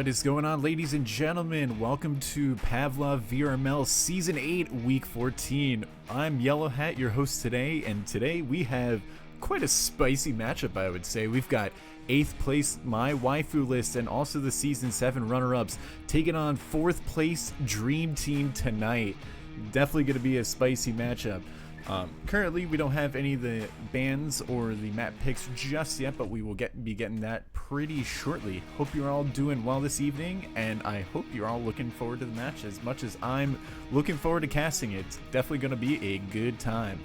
What is going on, ladies and gentlemen? Welcome to Pavlov VRML Season 8, Week 14. I'm YellowHat, your host today, and today we have quite a spicy matchup, I would say. We've got 8th place MyWaifuList and also the Season 7 runner-ups taking on 4th place Dream Team tonight. Definitely going to be a spicy matchup. Currently, we don't have any of the bans or the map picks just yet, but we will be getting that pretty shortly. Hope you're all doing well this evening, and I hope you're all looking forward to the match as much as I'm looking forward to casting it. It's definitely going to be a good time.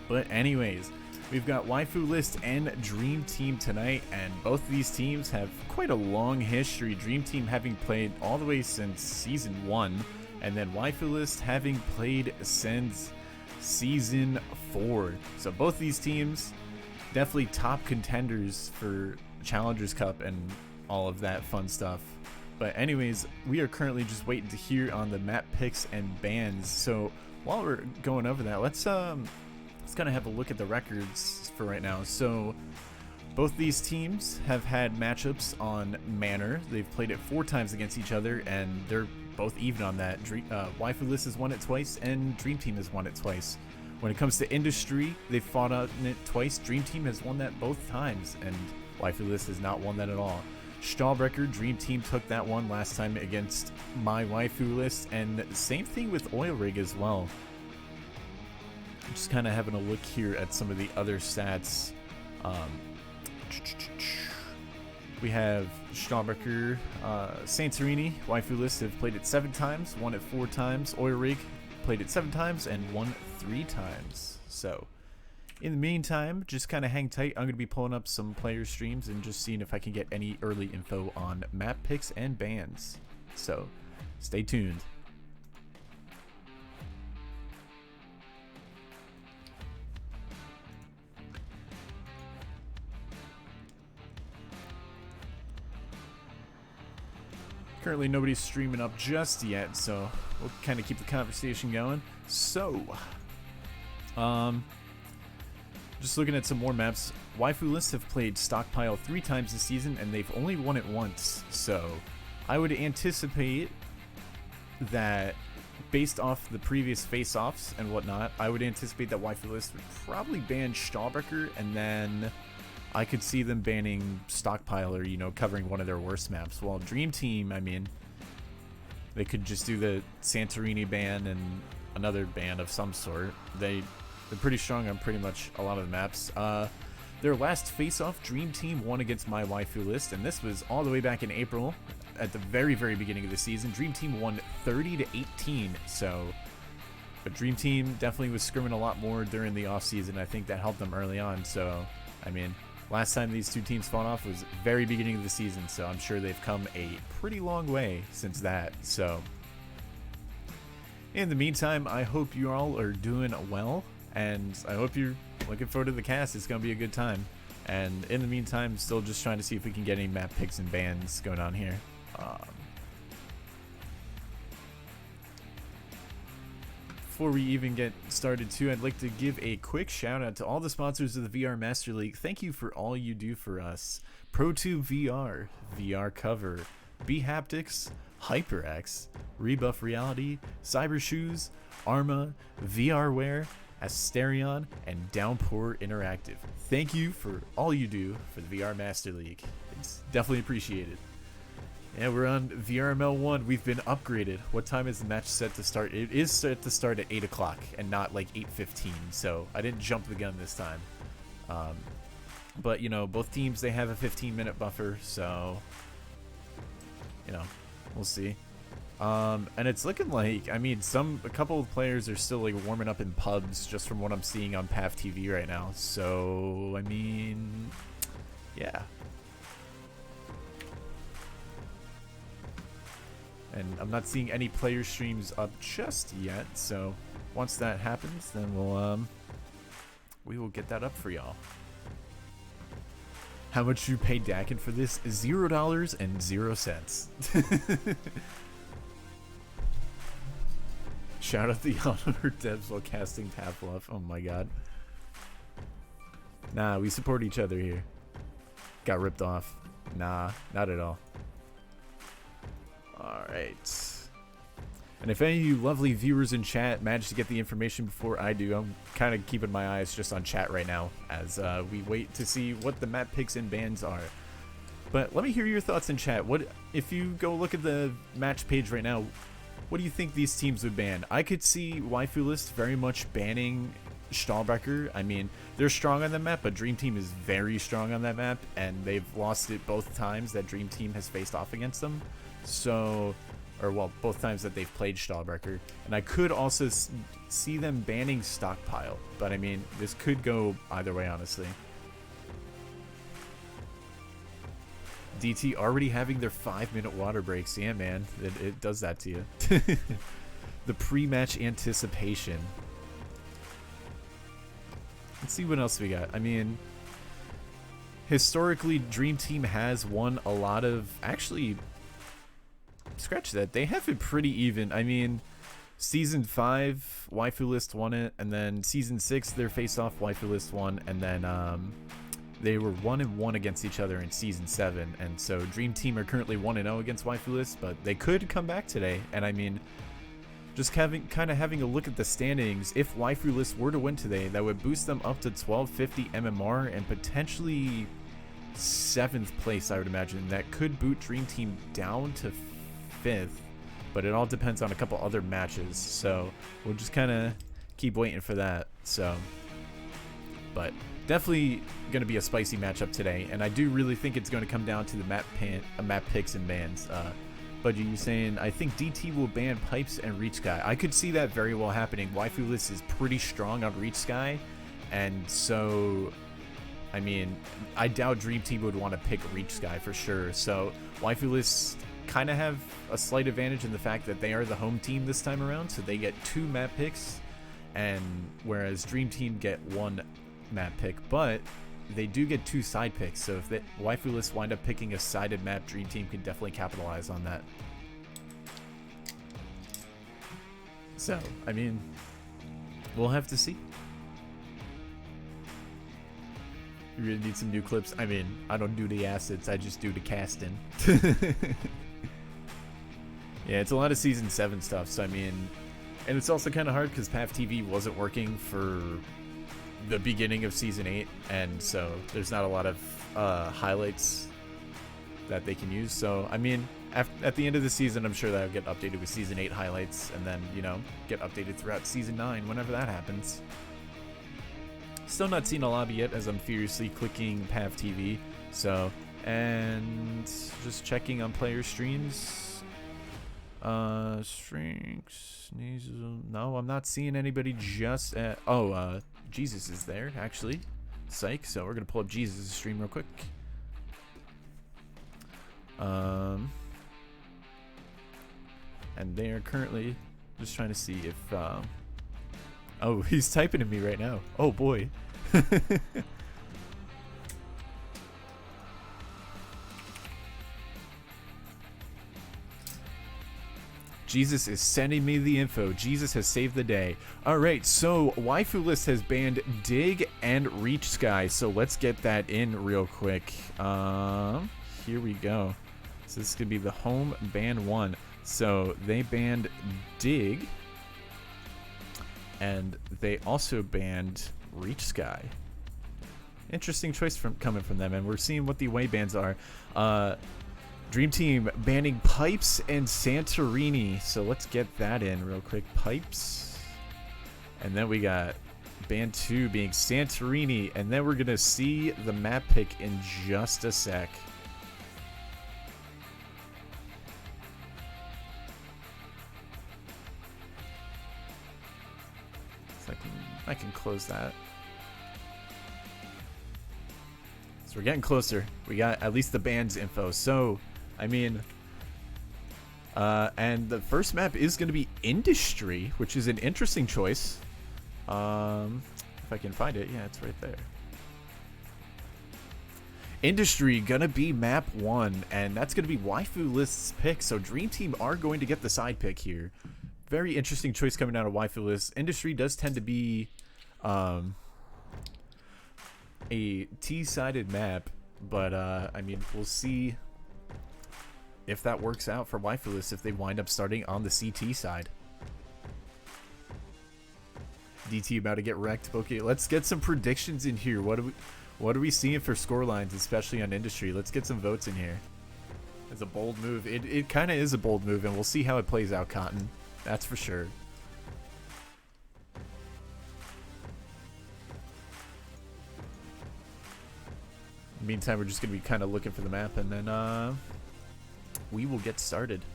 But anyways, we've got WaifuList and Dream Team tonight, and both of these teams have quite a long history. Dream Team having played all the way since Season 1, and then WaifuList having played since Season 4. So both these teams definitely top contenders for Challengers Cup and all of that fun stuff. But anyways, we are currently just waiting to hear on the map picks and bans. So while we're going over that, let's kind of have a look at the records for right now. So both these teams have had matchups on Manor. They've played it 4 times against each other, and they're both even on that. WaifuList has won it twice, and Dream Team has won it twice. When it comes to industry, they've fought out in it twice. Dream Team has won that both times, and WaifuList has not won that at all. Stahlbrecher, Dream Team took that one last time against MyWaifuList, and same thing with Oil Rig as well. Just kind of having a look here at some of the other stats. We have Stahlbrecher, Santorini, WaifuList have played it 7 times, won it 4 times. Oil Rig played it 7 times and won 3 times. So, in the meantime, just kind of hang tight. I'm going to be pulling up some player streams and just seeing if I can get any early info on map picks and bans. So, stay tuned. Currently nobody's streaming up just yet, so we'll kind of keep the conversation going. So, just looking at some more maps. WaifuList have played Stockpile 3 times this season, and they've only won it once. So, I would anticipate that, based off the previous face-offs and whatnot, I would anticipate that WaifuList would probably ban Stahlbrecher, and then I could see them banning Stockpile or, covering one of their worst maps. While Dream Team, I mean, they could just do the Santorini ban and another ban of some sort. They're pretty strong on pretty much a lot of the maps. Their last face-off, Dream Team won against MyWaifuList, and this was all the way back in April at the very, very beginning of the season. Dream Team won 30-18, so... But Dream Team definitely was scrimming a lot more during the off-season. I think that helped them early on, so, I mean... Last time these two teams fought off was very beginning of the season, so I'm sure they've come a pretty long way since that. So, in the meantime, I hope you all are doing well, and I hope you're looking forward to the cast. It's going to be a good time. And in the meantime, still just trying to see if we can get any map picks and bans going on here. Before we even get started too, I'd like to give a quick shout out to all the sponsors of the VR Master League. Thank you for all you do for us. ProTube VR, VR Cover, B-Haptics, HyperX, Rebuff Reality, Cyber Shoes, Arma, VRware, Asterion, and Downpour Interactive. Thank you for all you do for the VR Master League. It's definitely appreciated. Yeah, we're on VRML 1. We've been upgraded. What time is the match set to start? It is set to start at 8 o'clock and not like 8:15, so I didn't jump the gun this time. But, both teams, they have a 15-minute buffer, so, we'll see. And it's looking like, I mean, a couple of players are still like warming up in pubs just from what I'm seeing on PAV TV right now. So, I mean, yeah. And I'm not seeing any player streams up just yet, so once that happens, then we will get that up for y'all. How much you pay Dakin for this? $0.00. Shout out the Honor devs while casting Pavlov. Oh my god. Nah, we support each other here. Got ripped off. Nah, not at all. Alright. And if any of you lovely viewers in chat manage to get the information before I do, I'm kind of keeping my eyes just on chat right now as we wait to see what the map picks and bans are. But let me hear your thoughts in chat. What if you go look at the match page right now, what do you think these teams would ban? I could see YellowHat very much banning Stahlbecker. I mean, they're strong on that map, but Dream Team is very strong on that map, and they've lost it both times that Dream Team has faced off against them. So, or well, both times that they've played Stahlbecker. And I could also see them banning Stockpile, but I mean, this could go either way, honestly. DT already having their 5-minute water breaks. Yeah, man, it does that to you. The pre-match anticipation. Let's see what else we got. I mean, historically, Dream Team has won a lot of... Actually, scratch that. They have it pretty even. I mean, Season 5, YellowHat won it, and then Season 6, their face-off, YellowHat won, and then they were 1-1 against each other in Season 7, and so Dream Team are currently 1-0 against YellowHat, but they could come back today, and I mean... Just kind of having a look at the standings, if YellowHat were to win today, that would boost them up to 1250 MMR and potentially 7th place, I would imagine. That could boot Dream Team down to 5th, but it all depends on a couple other matches, so we'll just kind of keep waiting for that. So, but definitely going to be a spicy matchup today, and I do really think it's going to come down to the map picks and bans. But you're saying, I think DT will ban Pipes and Reach Sky. I could see that very well happening. YellowHat is pretty strong on Reach Sky, and so, I mean, I doubt Dream Team would want to pick Reach Sky for sure. So YellowHat kind of have a slight advantage in the fact that they are the home team this time around, so they get 2 map picks, and whereas Dream Team get 1 map pick, but they do get 2 side picks, so if YellowHat wind up picking a sided map, Dream Team can definitely capitalize on that. So, I mean, we'll have to see. You're gonna need some new clips. I mean, I don't do the assets, I just do the casting. Yeah, it's a lot of Season 7 stuff, so I mean, and it's also kind of hard because PAV TV wasn't working for the beginning of Season 8, and so there's not a lot of highlights that they can use. So I mean, at the end of the season, I'm sure that'll get updated with Season 8 highlights, and then, you know, get updated throughout Season 9 whenever that happens. Still not seen a lobby yet, as I'm furiously clicking PAV TV. So, and just checking on player streams. Strings, no, I'm not seeing anybody just at, Jesus is there, actually. Psych, so we're gonna pull up Jesus' stream real quick. And they are currently just trying to see if, oh, he's typing to me right now. Oh boy. Jesus is sending me the info. Jesus has saved the day. Alright, so YellowHat has banned Dig and Reach Sky. So let's get that in real quick. Here we go. So this is going to be the home ban 1. So they banned Dig. And they also banned Reach Sky. Interesting choice coming from them. And we're seeing what the away bans are. Dream Team banning Pipes and Santorini. So let's get that in real quick. Pipes. And then we got ban 2 being Santorini. And then we're going to see the map pick in just a sec. So I can close that. So we're getting closer. We got at least the band's info. So, I mean, and the first map is going to be Industry, which is an interesting choice. If I can find it, yeah, it's right there. Industry gonna be map 1, and that's gonna be YellowHat's pick. So Dream Team are going to get the side pick here. Very interesting choice coming out of YellowHat. Industry does tend to be a T-sided map, but I mean, we'll see if that works out for WaifuList, if they wind up starting on the CT side. DT about to get wrecked. Okay, let's get some predictions in here. What are we seeing for score lines, especially on industry? Let's get some votes in here. It's a bold move. It kind of is a bold move, and we'll see how it plays out, Cotton. That's for sure. Meantime, we're just going to be kind of looking for the map, and then we will get started.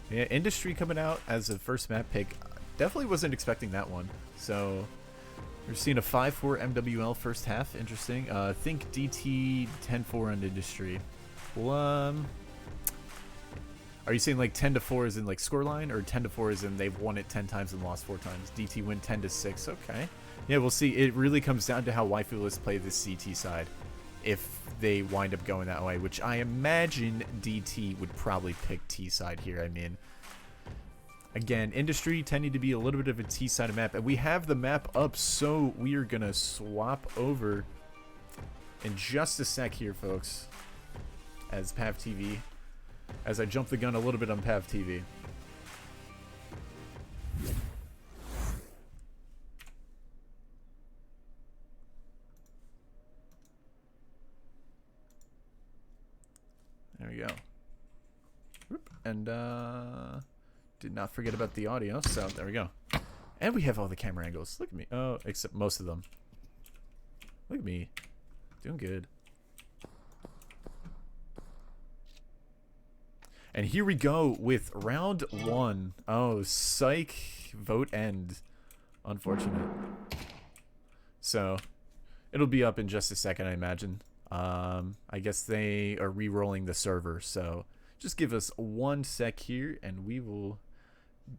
Yeah, industry coming out as a first map pick. Definitely wasn't expecting that one. So we're seeing a 5-4 MWL first half. Interesting. Think DT 10-4 on industry. Well, are you saying like 10-4 is in like scoreline, or 10-4 is in they've won it 10 times and lost 4 times? DT win 10-6. Okay. Yeah, we'll see. It really comes down to how WaifuList play this CT side. If they wind up going that way, which I imagine DT would probably pick T side here. I mean, again, industry tending to be a little bit of a T side map, and we have the map up, so we are gonna swap over in just a sec here, folks, as Pav TV, as I jump the gun a little bit on Pav TV. There we go. Whoop. And did not forget about the audio, so there we go. And we have all the camera angles. Look at me. Oh, except most of them. Look at me. Doing good. And here we go with round 1. Oh, psych. Vote end. Unfortunate. So, it'll be up in just a second, I imagine. I guess they are re-rolling the server, so just give us 1 sec here and we will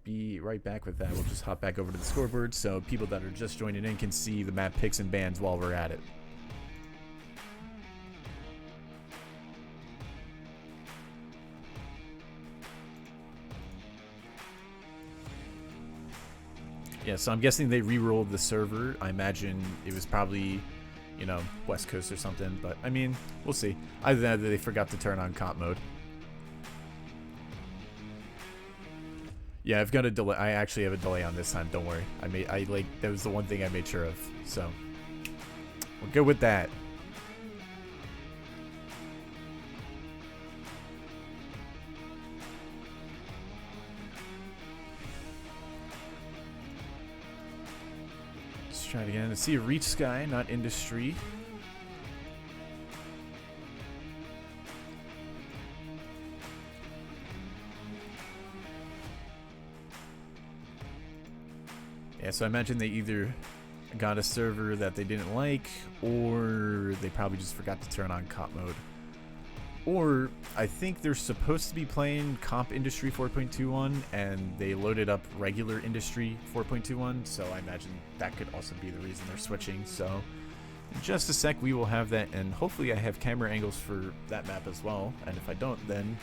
be right back with that. We'll just hop back over to the scoreboard so people that are just joining in can see the map picks and bans while we're at it. Yeah, so I'm guessing they re-rolled the server. I imagine it was probably, you know, West Coast or something, but I mean, we'll see. Either that or they forgot to turn on comp mode. Yeah, I've got a delay. I actually have a delay on this time, don't worry. That was the one thing I made sure of, so we're good with that. Let's try it again. Let's see a reach sky, not industry. Yeah, so I imagine they either got a server that they didn't like, or they probably just forgot to turn on comp mode. Or I think they're supposed to be playing comp industry 4.21 and they loaded up regular industry 4.21, so I imagine that could also be the reason they're switching. So in just a sec we will have that, and hopefully I have camera angles for that map as well, and if I don't, then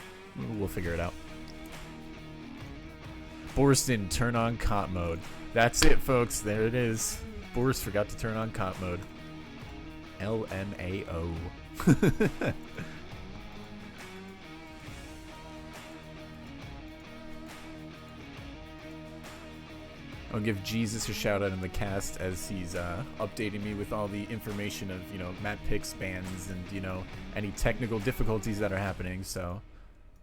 we'll figure it out. Boris didn't turn on comp mode. That's it, folks. There it is. Boris forgot to turn on comp mode. LMAO. I'll give Jesus a shout out in the cast as he's updating me with all the information of, you know, map picks, bans, and, you know, any technical difficulties that are happening. So,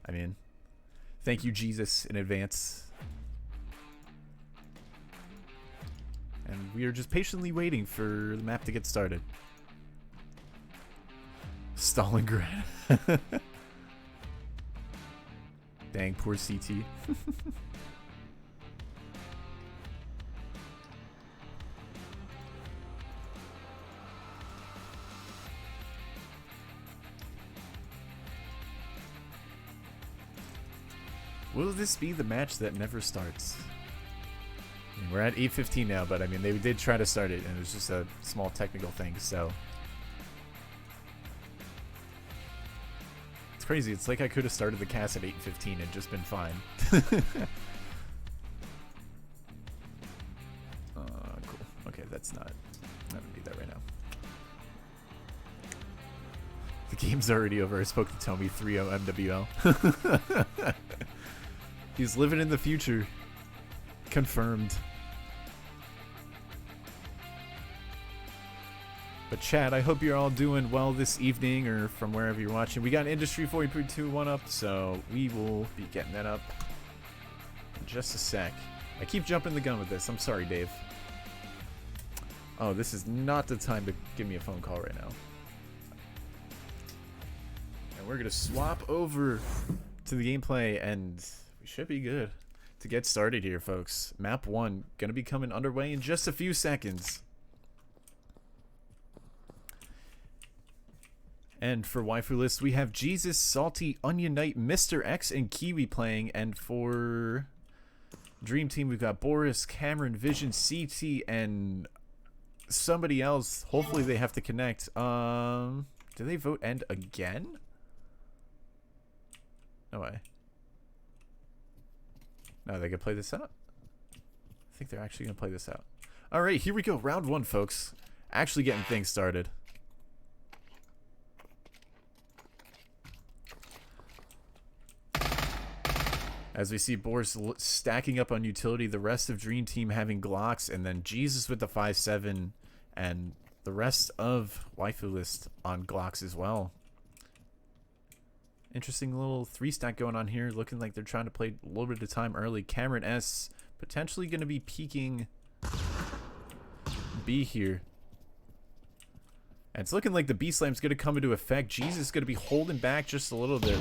I mean, thank you, Jesus, in advance. And we are just patiently waiting for the map to get started. Stalingrad. Dang, poor CT. Will this be the match that never starts? We're at 8:15 now, but I mean, they did try to start it, and it was just a small technical thing, so. It's crazy. It's like I could have started the cast at 8:15 and just been fine. Cool. Okay, that's not. I don't need that right now. The Game's already over. I spoke to Tommy 3-0 MWL. He's living in the future. Confirmed. But chat, I hope you're all doing well this evening or from wherever you're watching. We got Industry 40.21 up, so we will be getting that up in just a sec. I keep jumping the gun with this. I'm sorry, Dave. Oh, this is not the time to give me a phone call right now. And we're going to swap over to the gameplay, and we should be good to get started here, folks. Map 1 going to be coming underway in just a few seconds. And for WaifuList, we have Jesus, Salty, Onion Knight, Mr. X, and Kiwi playing. And for Dream Team, we've got Boris, Cameron, Vision, CT, and somebody else. Hopefully they have to connect. Do they vote end again? No way. No, they can play this out. I think they're actually going to play this out. All right, here we go. Round 1, folks. Actually getting things started. As we see Boris stacking up on utility, the rest of Dream Team having Glocks, and then Jesus with the 5.7, and the rest of WaifuList on Glocks as well. Interesting little 3-stack going on here, looking like they're trying to play a little bit of time early. Cameron S potentially going to be peeking B here. And it's looking like the B slam's going to come into effect. Jesus is going to be holding back just a little bit.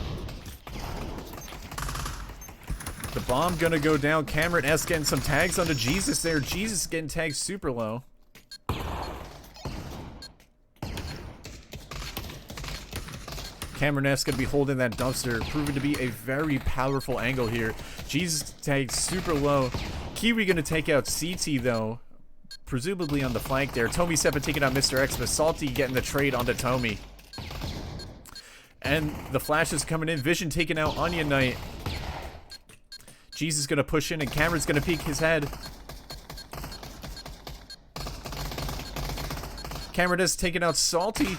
The bomb gonna go down. Cameron S getting some tags onto Jesus there. Jesus getting tagged super low. Cameron S gonna be holding that dumpster, proving to be a very powerful angle here. Jesus tagged super low. Kiwi gonna take out CT though, presumably on the flank there. Tommy Seppa taking out Mr. X, but Salty getting the trade onto Tommy. And the flash is coming in. Vision taking out Onion Knight. Jesus is going to push in, and Cameron's going to peek his head. Cameron has taken out Salty.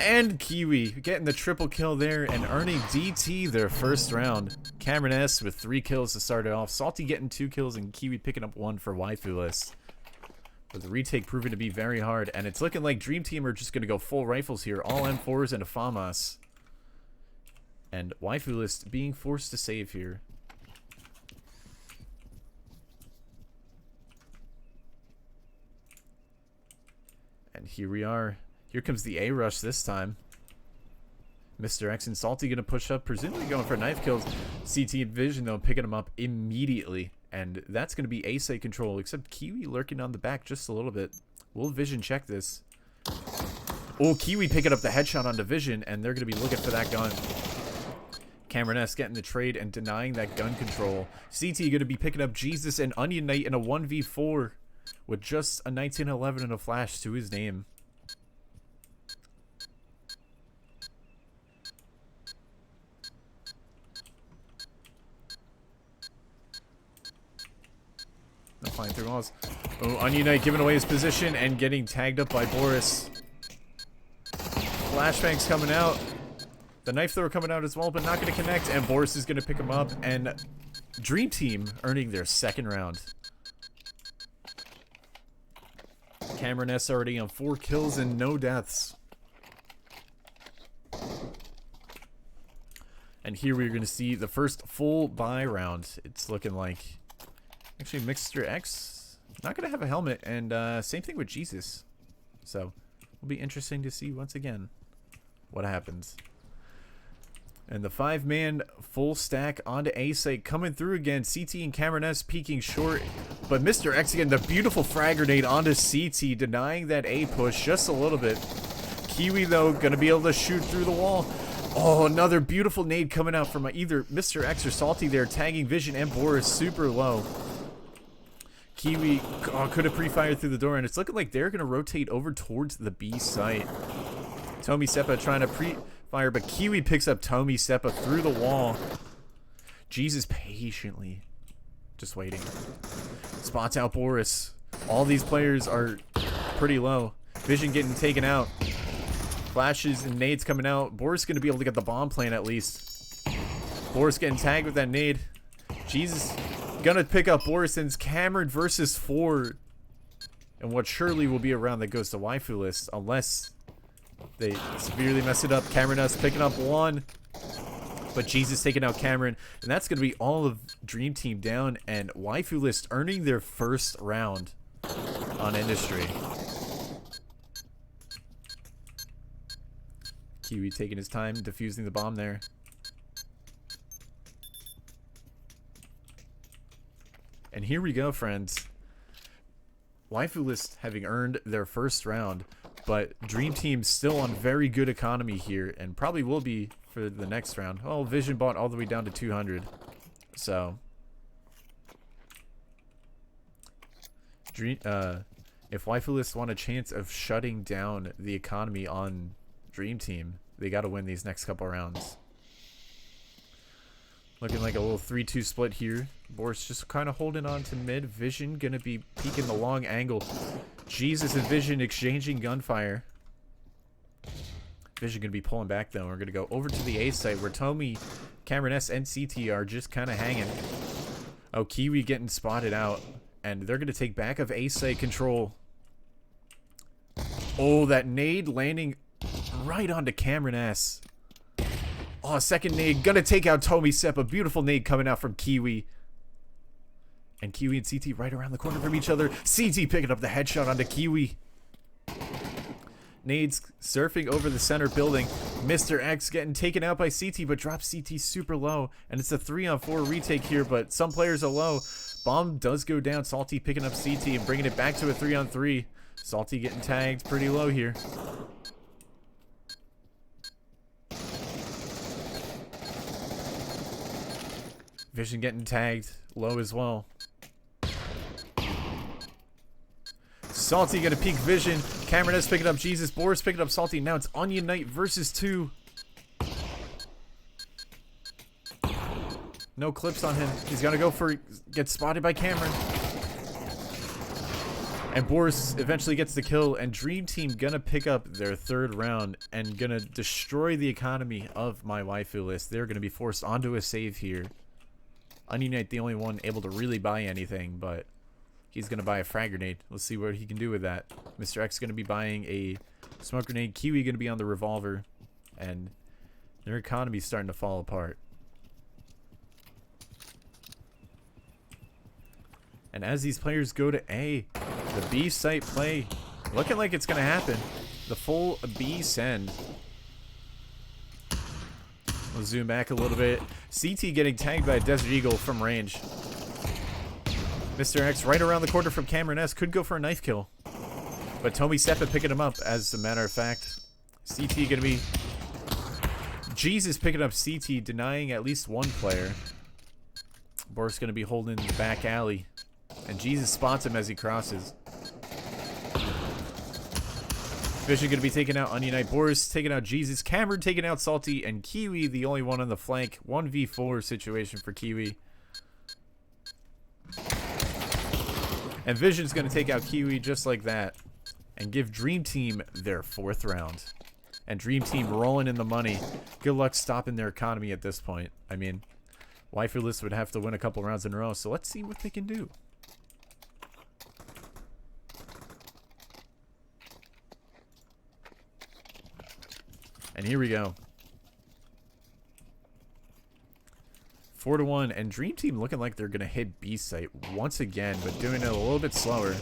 And Kiwi getting the triple kill there and earning DT their first round. Cameron S with 3 kills to start it off. Salty getting 2 kills, and Kiwi picking up 1 for WaifuList. But the retake proving to be very hard. And it's looking like Dream Team are just going to go full rifles here. All M4s and a FAMAS. And WaifuList being forced to save here. And here we are. Here comes the A rush this time. Mr. X and Salty gonna push up, presumably going for knife kills. CT and Vision though picking him up immediately, and that's gonna be A site control. Except Kiwi lurking on the back just a little bit. Will Vision check this? Oh, Kiwi picking up the headshot onto Vision, and they're gonna be looking for that gun. Cameron S getting the trade and denying that gun control. CT gonna be picking up Jesus and Onion Knight in a 1v4. With just a 1911 and a flash to his name. They're flying through walls. Oh, Onion Knight giving away his position and getting tagged up by Boris. Flashbangs coming out. The knife thrower coming out as well, but not going to connect. And Boris is going to pick him up. And Dream Team earning their 2nd round. Cameron S already on 4 kills and no deaths. And here we're going to see the first full buy round. It's looking like... Actually, Mr. X not going to have a helmet. And same thing with Jesus. So, it'll be interesting to see once again what happens. And the 5-man full stack onto A site coming through again. CT and Cameron S peeking short. But Mr. X again, the beautiful frag grenade onto CT, denying that A push just a little bit. Kiwi, though, going to be able to shoot through the wall. Oh, another beautiful nade coming out from either Mr. X or Salty there, tagging Vision and Boris super low. Kiwi could have pre-fired through the door, and it's looking like they're going to rotate over towards the B site. Tommy Seppa trying to pre-fire, but Kiwi picks up Tommy Seppa through the wall. Jesus patiently just waiting. Spots out Boris. All these players are pretty low. Vision getting taken out. Flashes and nades coming out. Boris going to be able to get the bomb plant at least. Boris getting tagged with that nade. Jesus gonna pick up Boris, and it's Cameron versus 4. And what surely will be a round that goes to YellowHat unless they severely mess it up. Cameron us picking up 1. But Jesus taking out Cameron. And that's going to be all of Dream Team down. And YellowHat earning their first round on Industry. Kiwi taking his time defusing the bomb there. And here we go, friends. YellowHat having earned their first round, but Dream Team still on very good economy here, and probably will be for the next round. Oh, Vision bought all the way down to 200. So, if YellowHat want a chance of shutting down the economy on Dream Team, they got to win these next couple rounds. Looking like a little 3-2 split here. Boris just kind of holding on to mid. Vision going to be peeking the long angle. Jesus and Vision exchanging gunfire. Vision going to be pulling back, though. We're going to go over to the A site where Tommy, Cameron S, and CT are just kind of hanging. Oh, Kiwi getting spotted out. And they're going to take back of A site control. Oh, that nade landing right onto Cameron S. Oh, second nade. Gonna take out Tommy Sepp. A beautiful nade coming out from Kiwi. And Kiwi and CT right around the corner from each other. CT picking up the headshot onto Kiwi. Nades surfing over the center building. Mr. X getting taken out by CT, but drops CT super low. And it's a 3-on-4 retake here, but some players are low. Bomb does go down. Salty picking up CT and bringing it back to a 3-on-3. Salty getting tagged pretty low here. Vision getting tagged low as well. Salty gonna peek Vision. Cameron S picking up Jesus. Boris picking up Salty. Now it's Onion Knight versus 2. No clips on him. He's gonna go for get spotted by Cameron. And Boris eventually gets the kill. And Dream Team gonna pick up their 3rd round and gonna destroy the economy of MyWaifuList. They're gonna be forced onto a save here. Onion Knight the only one able to really buy anything, but he's going to buy a frag grenade. Let's see what he can do with that. Mr. X going to be buying a smoke grenade. Kiwi going to be on the revolver. And their economy's starting to fall apart. And as these players go to A, the B site play looking like it's going to happen. The full B send. We'll zoom back a little bit. CT getting tagged by a Desert Eagle from range. Mr. X right around the corner from Cameron S. Could go for a knife kill. But Tommy Seppa picking him up, as a matter of fact. CT going to be... Jesus picking up CT, denying at least one player. Boris going to be holding the back alley. And Jesus spots him as he crosses. Vision going to be taking out Onion Knight. Boris taking out Jesus. Cameron taking out Salty. And Kiwi the only one on the flank. 1v4 situation for Kiwi. And Vision's going to take out Kiwi just like that. And give Dream Team their 4th round. And Dream Team rolling in the money. Good luck stopping their economy at this point. I mean, YellowHat would have to win a couple rounds in a row. So let's see what they can do. And here we go. 4-1, and Dream Team looking like they're gonna hit B site once again, but doing it a little bit slower.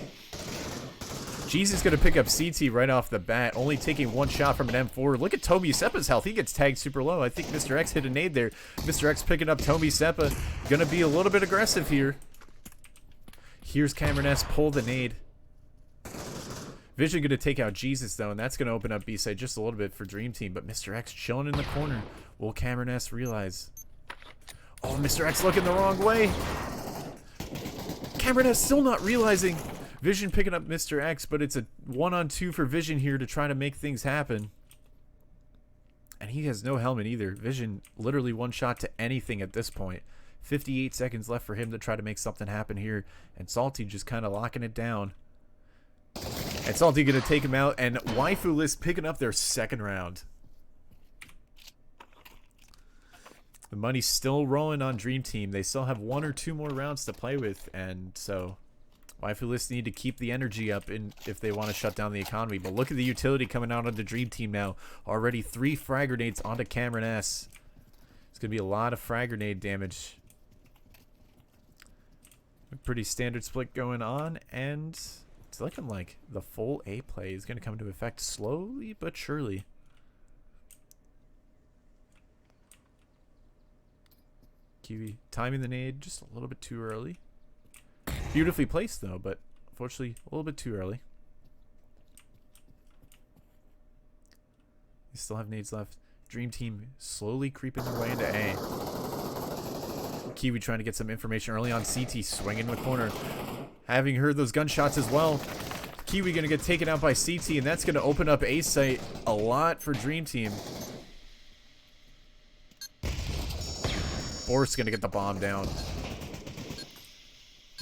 Jesus gonna pick up CT right off the bat, only taking one shot from an M4. Look at Tommy Seppa's health. He gets tagged super low. I think Mr. X hit a nade there. Mr. X picking up Tommy Seppa. Gonna be a little bit aggressive here. Here's Cameron S. Pull the nade. Vision going to take out Jesus, though, and that's going to open up B-side just a little bit for Dream Team. But Mr. X chilling in the corner. Will Cameron S realize? Oh, Mr. X looking the wrong way. Cameron S still not realizing. Vision picking up Mr. X, but it's a 1-on-2 for Vision here to try to make things happen. And he has no helmet either. Vision literally one shot to anything at this point. 58 seconds left for him to try to make something happen here. And Salty just kind of locking it down. And Salty gonna take him out, and YellowHat picking up their second round. The money's still rolling on Dream Team. They still have 1 or 2 more rounds to play with, and so YellowHat need to keep the energy up if they want to shut down the economy. But look at the utility coming out on the Dream Team now. Already 3 frag grenades onto Cameron S. It's going to be a lot of frag grenade damage. A pretty standard split going on, and it's looking like the full A play is going to come into effect slowly but surely. Kiwi timing the nade just a little bit too early. Beautifully placed though, but unfortunately a little bit too early. They still have nades left. Dream Team slowly creeping their way into A. Kiwi trying to get some information early on. CT swinging in the corner. Having heard those gunshots as well. Kiwi going to get taken out by CT, and that's going to open up A site a lot for Dream Team. Boris going to get the bomb down.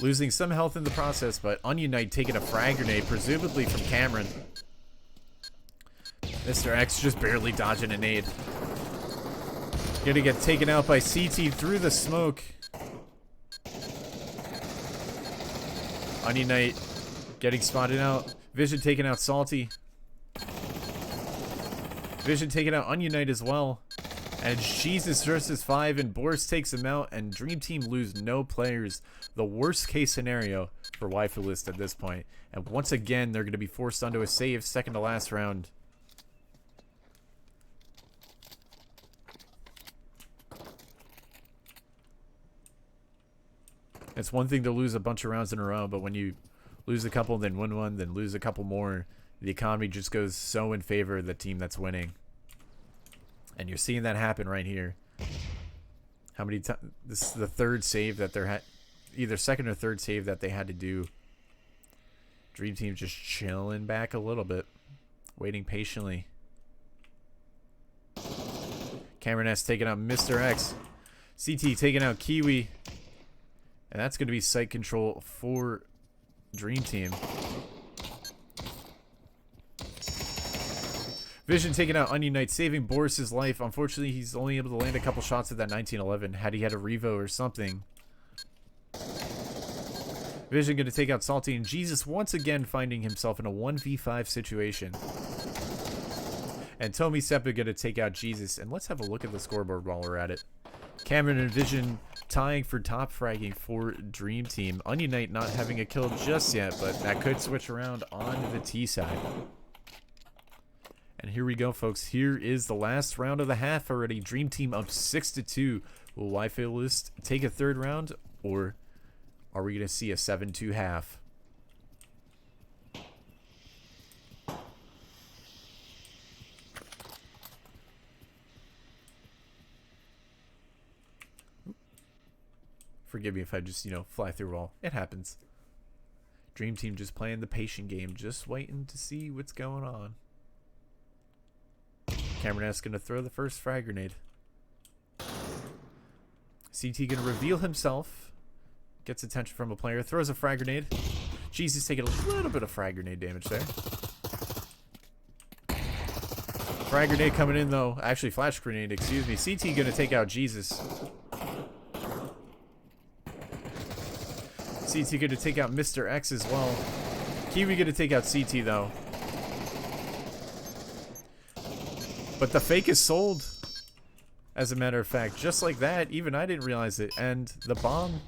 Losing some health in the process, but Onion Knight taking a frag grenade, presumably from Cameron. Mr. X just barely dodging a nade. Gonna get taken out by CT through the smoke. Onion Knight getting spotted out. Vision taking out Salty. Vision taking out Onion Knight as well. And Jesus versus 5, and Boris takes him out, and Dream Team lose no players. The worst case scenario for YellowHat at this point. And once again, they're going to be forced onto a save, second to last round. It's one thing to lose a bunch of rounds in a row, but when you lose a couple, then win one, then lose a couple more, the economy just goes so in favor of the team that's winning. And you're seeing that happen right here. How many times? This is the third save that they're either second or third save that they had to do. Dream Team just chilling back a little bit, waiting patiently. Cameron S taking out Mr. X. CT taking out Kiwi. And that's going to be site control for Dream Team. Vision taking out Onion Knight, saving Boris's life. Unfortunately, he's only able to land a couple shots at that 1911. Had he had a Revo or something. Vision going to take out Salty, and Jesus once again finding himself in a 1v5 situation. And Tomi Seppa going to take out Jesus. And let's have a look at the scoreboard while we're at it. Cameron and Vision tying for top fragging for Dream Team. Onion Knight not having a kill just yet, but that could switch around on the T side. And here we go, folks. Here is the last round of the half already. Dream Team up 6-2. Will YellowHat take a third round, or are we going to see a 7-2 half? Forgive me if I just, fly through a wall. It happens. Dream Team just playing the patient game, just waiting to see what's going on. Cameron S going to throw the first frag grenade. CT going to reveal himself. Gets attention from a player. Throws a frag grenade. Jesus taking a little bit of frag grenade damage there. Frag grenade coming in though. Actually, flash grenade, excuse me. CT going to take out Jesus. CT going to take out Mr. X as well. Kiwi going to take out CT though. But the fake is sold, as a matter of fact. Just like that, even I didn't realize it. And the bomb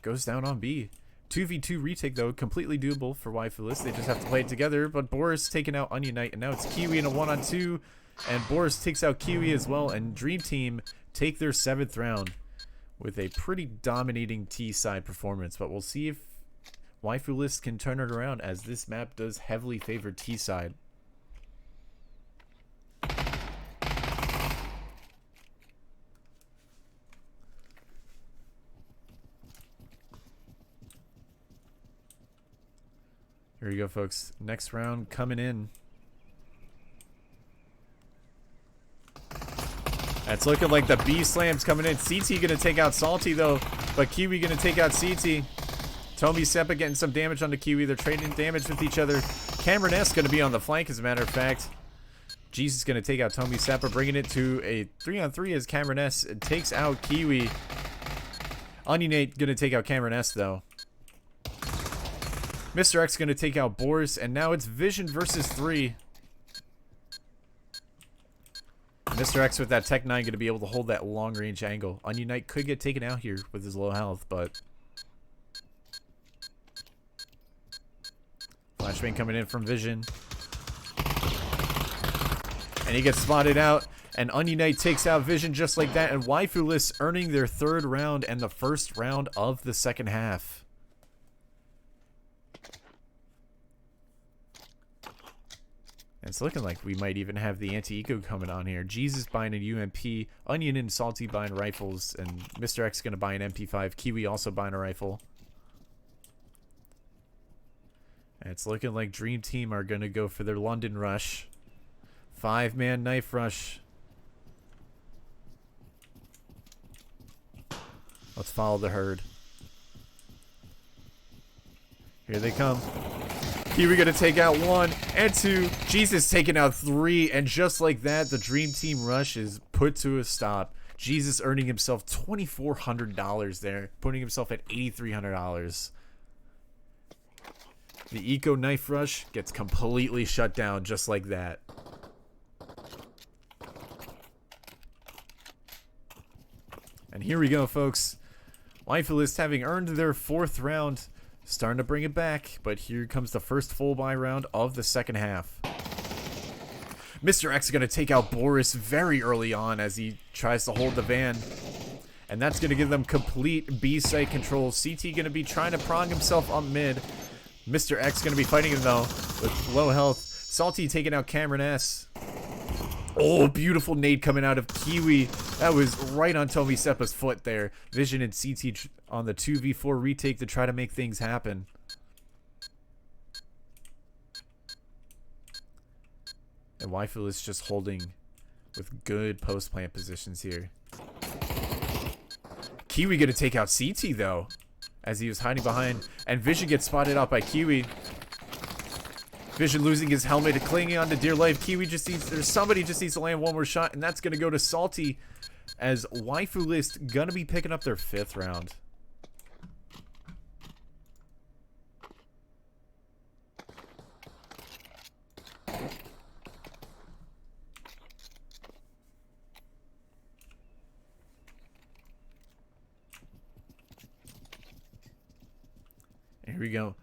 goes down on B. 2v2 retake, though, completely doable for YellowHat. They just have to play it together. But Boris taking out Onion Knight, and now it's Kiwi in a 1-on-2. And Boris takes out Kiwi as well. And Dream Team take their 7th round with a pretty dominating T-side performance. But we'll see if YellowHat can turn it around, as this map does heavily favor T-side. Here you go, folks. Next round coming in. That's looking like the B slam's coming in. CT gonna take out Salty though, but Kiwi gonna take out CT. Tomi Seppa getting some damage on the Kiwi. They're trading damage with each other. Cameron S going to be on the flank, as a matter of fact. Jesus is going to take out Tomi Seppa, bringing it to a 3-on-3 as Cameron S takes out Kiwi. Onion8 going to take out Cameron S, though. Mr. X going to take out Boris, and now it's Vision versus 3. Mr. X with that Tech 9 going to be able to hold that long-range angle. Onion8 could get taken out here with his low health, but... Flashbang coming in from Vision. And he gets spotted out. And Onion8 takes out Vision just like that. And YellowHat earning their 3rd round and the 1st round of the 2nd half. And it's looking like we might even have the anti-eco coming on here. Jesus buying an UMP. Onion and Salty buying rifles. And Mr. X going to buy an MP5. Kiwi also buying a rifle. And it's looking like Dream Team are going to go for their London rush. 5-man knife rush. Let's follow the herd. Here they come. Kiwi gonna take out 1 and 2. Jesus taking out 3. And just like that, the Dream Team rush is put to a stop. Jesus earning himself $2,400 there. Putting himself at $8,300. The Eco Knife Rush gets completely shut down just like that. And here we go, folks. YellowHat having earned their 4th round. Starting to bring it back. But here comes the first full buy round of the 2nd half. Mr. X is going to take out Boris very early on as he tries to hold the van. And that's going to give them complete B-site control. CT going to be trying to prong himself up mid. Mr. X going to be fighting him, though, with low health. Salty taking out Cameron S. Oh, beautiful nade coming out of Kiwi. That was right on Tomi Seppa's foot there. Vision and CT on the 2v4 retake to try to make things happen. And YellowHat is just holding with good post-plant positions here. Kiwi going to take out CT, though, as he was hiding behind. And Vision gets spotted out by Kiwi. Vision losing his helmet and clinging on to dear life. Kiwi just needs, there's somebody just needs to land one more shot, and that's going to go to Salty as YellowHat going to be picking up their 5th round. And here we go.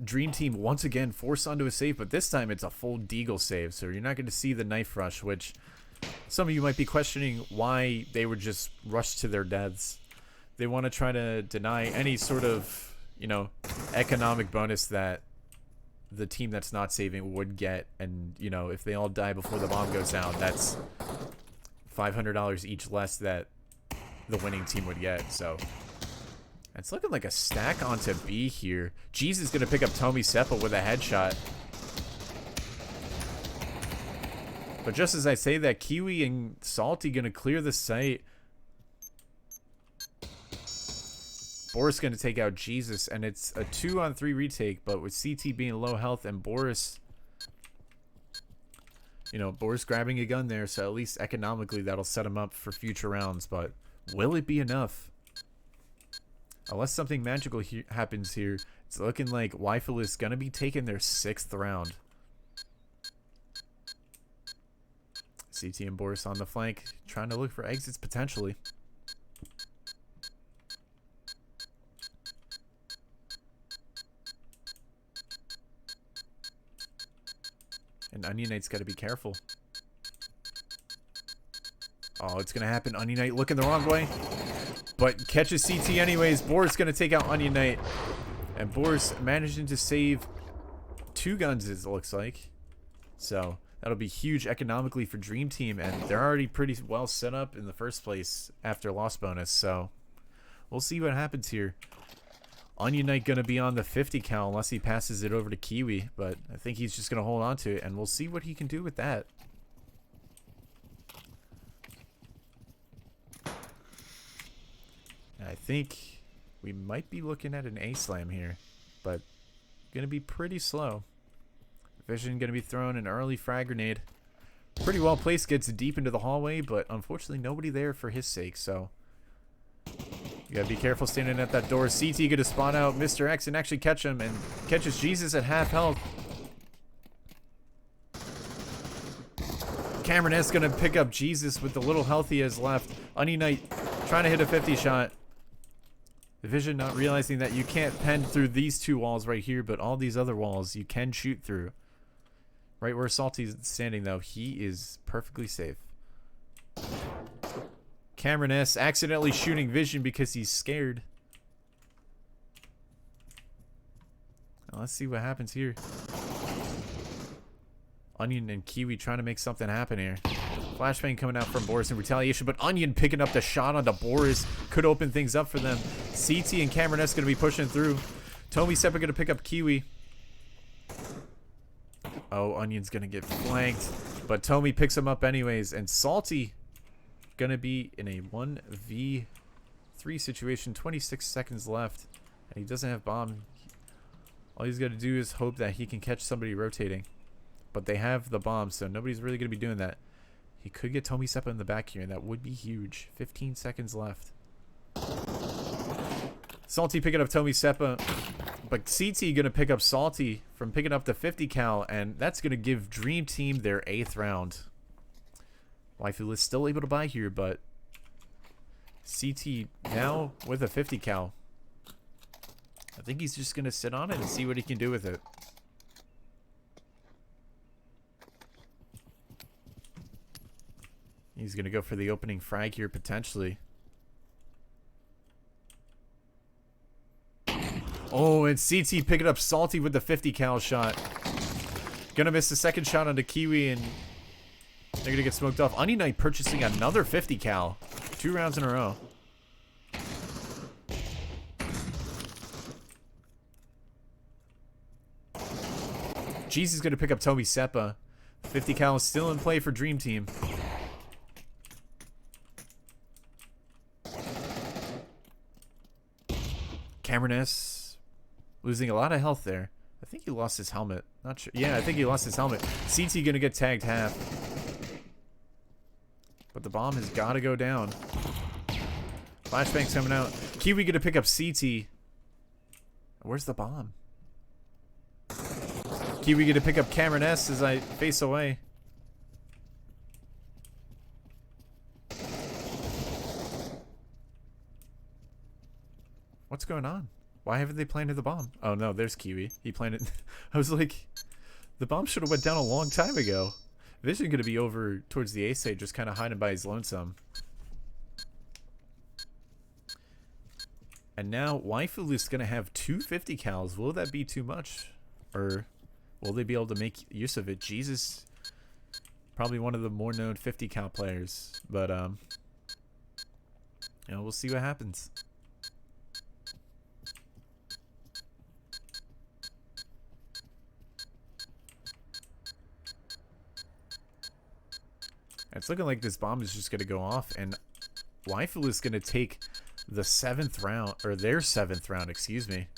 Dream Team once again forced onto a save, but this time it's a full Deagle save, so you're not going to see the knife rush, which some of you might be questioning why they would just rush to their deaths. They want to try to deny any sort of, you know, economic bonus that the team that's not saving would get, and, you know, if they all die before the bomb goes down, that's $500 each less that the winning team would get, so... It's looking like a stack onto B here. Jesus is going to pick up Tomi Seppa with a headshot. But just as I say that, Kiwi and Salty going to clear the site. Boris going to take out Jesus, and it's a 2-on-3 retake, but with CT being low health and Boris... You know, Boris grabbing a gun there, so at least economically that'll set him up for future rounds, but will it be enough? Unless something magical happens here, it's looking like YellowHat is going to be taking their 6th round. CT and Boris on the flank, trying to look for exits potentially. And Onion8's got to be careful. Oh, it's going to happen. Onion8 looking the wrong way. But catches CT anyways. Boris going to take out Onion8. And Boris managing to save 2 guns, it looks like. So that'll be huge economically for Dream Team. And they're already pretty well set up in the first place after loss bonus. So we'll see what happens here. Onion8 going to be on the 50 cal unless he passes it over to Kiwi. But I think he's just going to hold on to it. And we'll see what he can do with that. I think we might be looking at an A-slam here, but gonna be pretty slow. Vision gonna be throwing an early frag grenade. Pretty well placed, gets deep into the hallway, but unfortunately nobody there for his sake, so you gotta be careful standing at that door. CT gonna spawn out Mr. X and actually catch him, and catches Jesus at half health. Cameron S gonna pick up Jesus with the little health he has left. Onion Knight trying to hit a 50 shot. The Vision not realizing that you can't pen through these two walls right here, but all these other walls you can shoot through. Right where Salty's standing though, he is perfectly safe. Cameron S accidentally shooting Vision because he's scared. Now let's see what happens here. Onion and Kiwi trying to make something happen here. Flashbang coming out from Boris in retaliation, but Onion picking up the shot onto Boris could open things up for them. CT and Cameron S going to be pushing through. Tomy Seppa going to pick up Kiwi. Oh, Onion's going to get flanked, but Tomy picks him up anyways, and Salty going to be in a 1v3 situation. 26 seconds left, and he doesn't have bomb. All he's got to do is hope that he can catch somebody rotating. But they have the bomb, so nobody's really going to be doing that. He could get Tomy Seppa in the back here, and that would be huge. 15 seconds left. Salty picking up Tomy Seppa, but CT going to pick up Salty from picking up the 50 cal, and that's going to give Dream Team their 8th round. YellowHat still able to buy here, but CT now with a 50 cal. I think he's just going to sit on it and see what he can do with it. He's going to go for the opening frag here, potentially. Oh, and CT picking up Salty with the 50 cal shot. Gonna miss the second shot onto Kiwi, and they're going to get smoked off. Onion Knight purchasing another 50 cal. 2 rounds in a row. Jesus is going to pick up Tomy Seppa. 50 cal is still in play for Dream Team. Cameron S losing a lot of health there. I think he lost his helmet. Not sure. Yeah, I think he lost his helmet. CT gonna get tagged half. But the bomb has got to go down. Flashbang's coming out. Kiwi gonna pick up CT. Where's the bomb? Kiwi gonna pick up Cameron S as I face away. What's going on? Why haven't they planted the bomb? Oh no, there's Kiwi. He planted. I was like, the bomb should have went down a long time ago. Vision gonna be over towards the A side, just kind of hiding by his lonesome. And now YellowHat gonna have 250 cals. Will that be too much, or will they be able to make use of it? Jesus, probably one of the more known 50 cal players, but you know, we'll see what happens. It's looking like this bomb is just going to go off, and YellowHat is going to take the 7th round, or their 7th round, excuse me.